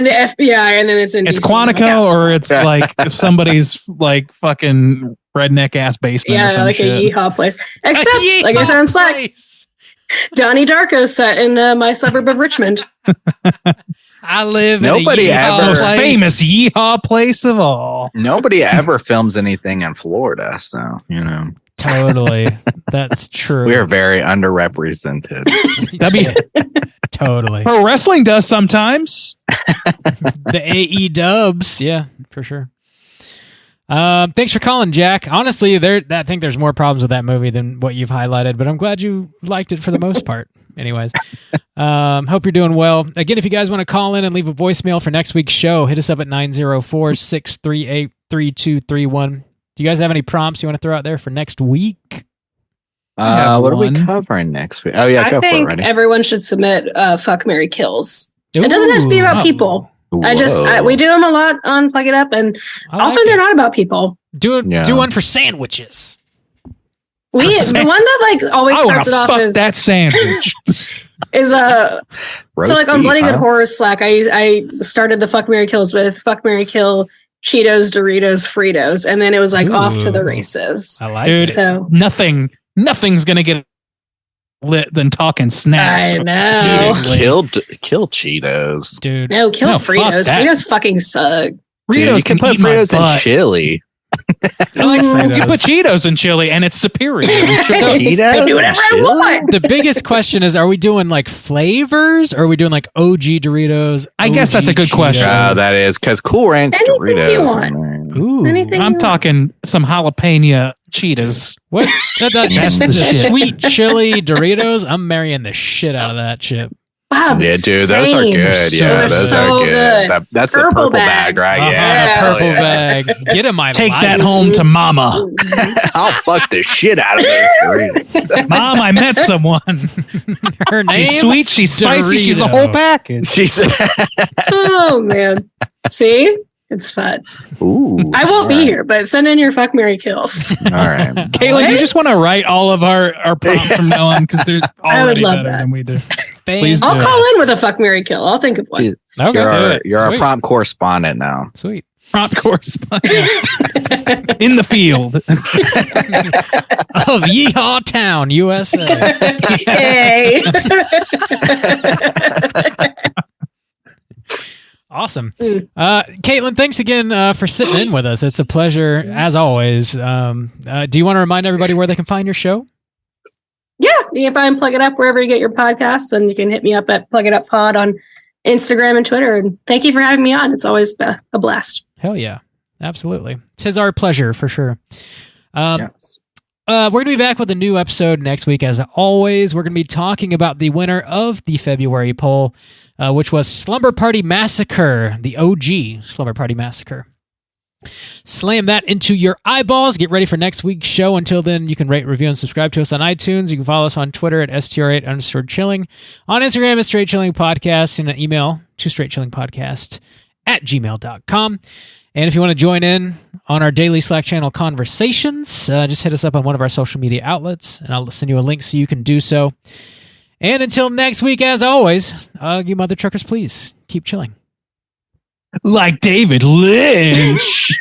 the FBI, and then it's in it's DC. Quantico Like, or it's like somebody's like fucking redneck ass basement. or yeah, some like shit. a yeehaw place. Except, like I said on Slack, Donnie Darko set in my suburb of Richmond. I live Nobody in a ever- yeehaw Most place. famous yeehaw place of all. Nobody ever films anything in Florida, so Totally. That's true. we are very underrepresented. Totally. Pro wrestling does sometimes. The AE dubs. Yeah, for sure. Thanks for calling, Jack. Honestly, I think there's more problems with that movie than what you've highlighted, but I'm glad you liked it for the most part. Anyways, hope you're doing well. Again, if you guys want to call in and leave a voicemail for next week's show, hit us up at 904-638-3231. Do you guys have any prompts you want to throw out there for next week? What are we one. covering next week? Oh yeah, I go for it, think Randy. everyone should submit Fuck, Marry, Kills. It doesn't have to be about people. We do them a lot on Plug It Up, and often they're not about people. Do one for sandwiches. The one that like always I want starts it to off fuck is that sandwich. so like on beef, Bloody Good huh? Horror Slack, I started the Fuck, Marry, Kills with Fuck, Marry, Kill, Cheetos, Doritos, Fritos, and then it was like off to the races. I like Dude, it. So nothing's gonna get lit than talking snacks. I know. Kill Cheetos. Dude. No, kill No, fuck Fritos. that. Fritos fucking suck. Dude, you can put eat my Fritos in butt. chili. I like Fritos. You put Cheetos in chili and it's superior. Cheetos do in whatever I chili? want. The biggest question is, are we doing like flavors or are we doing like OG Doritos? I guess OG that's a good question. Cheetos? That is because Cool Ranch Anything Doritos. you want. Ooh. Anything I'm you talking some jalapeno Cheetos. What? That's the shit. sweet chili Doritos. I'm marrying the shit out of that chip. Wow, Yeah, dude, those are same. good. Yeah, Those those are are so good. good. That's the Purple purple bag. bag, right? Uh-huh, Yeah, the hell purple yeah. bag. Get in my Take life. that home to mama. I'll fuck the shit out of those Doritos. Mom, I met someone. Her name? She's sweet, she's spicy, she's the Dorito. whole package. She's Oh man. See? It's fun. Ooh. I won't be here, but send in your fuck, Mary kills. All right. Caitlin, you just want to write all of our prompts from now on because they're I would already love better that. than we do. Please I'll do. call in with a fuck, Mary kill. I'll think of one. Jeez. Okay. You're our Sweet. prompt correspondent now. Sweet. Prompt correspondent in the field. Of Yeehaw Town, USA. Hey. Awesome. Caitlin, thanks again for sitting in with us. It's a pleasure, as always. Do you want to remind everybody where they can find your show? Yeah, you can find Plug It Up wherever you get your podcasts, and you can hit me up at Plug It Up Pod on Instagram and Twitter. And thank you for having me on. It's always a blast. Hell yeah. Absolutely. 'Tis our pleasure, for sure. Yes. We're going to be back with a new episode next week. As always, we're going to be talking about the winner of the February poll, which was Slumber Party Massacre, the OG Slumber Party Massacre. Slam that into your eyeballs. Get ready for next week's show. Until then, you can rate, review, and subscribe to us on iTunes. You can follow us on Twitter at str8_chilling. On Instagram, it's Straight Chilling Podcast. And an email to straightchillingpodcast@gmail.com. And if you want to join in on our daily Slack channel conversations, just hit us up on one of our social media outlets, and I'll send you a link so you can do so. And until next week, as always, you mother truckers, please keep chilling. Like David Lynch.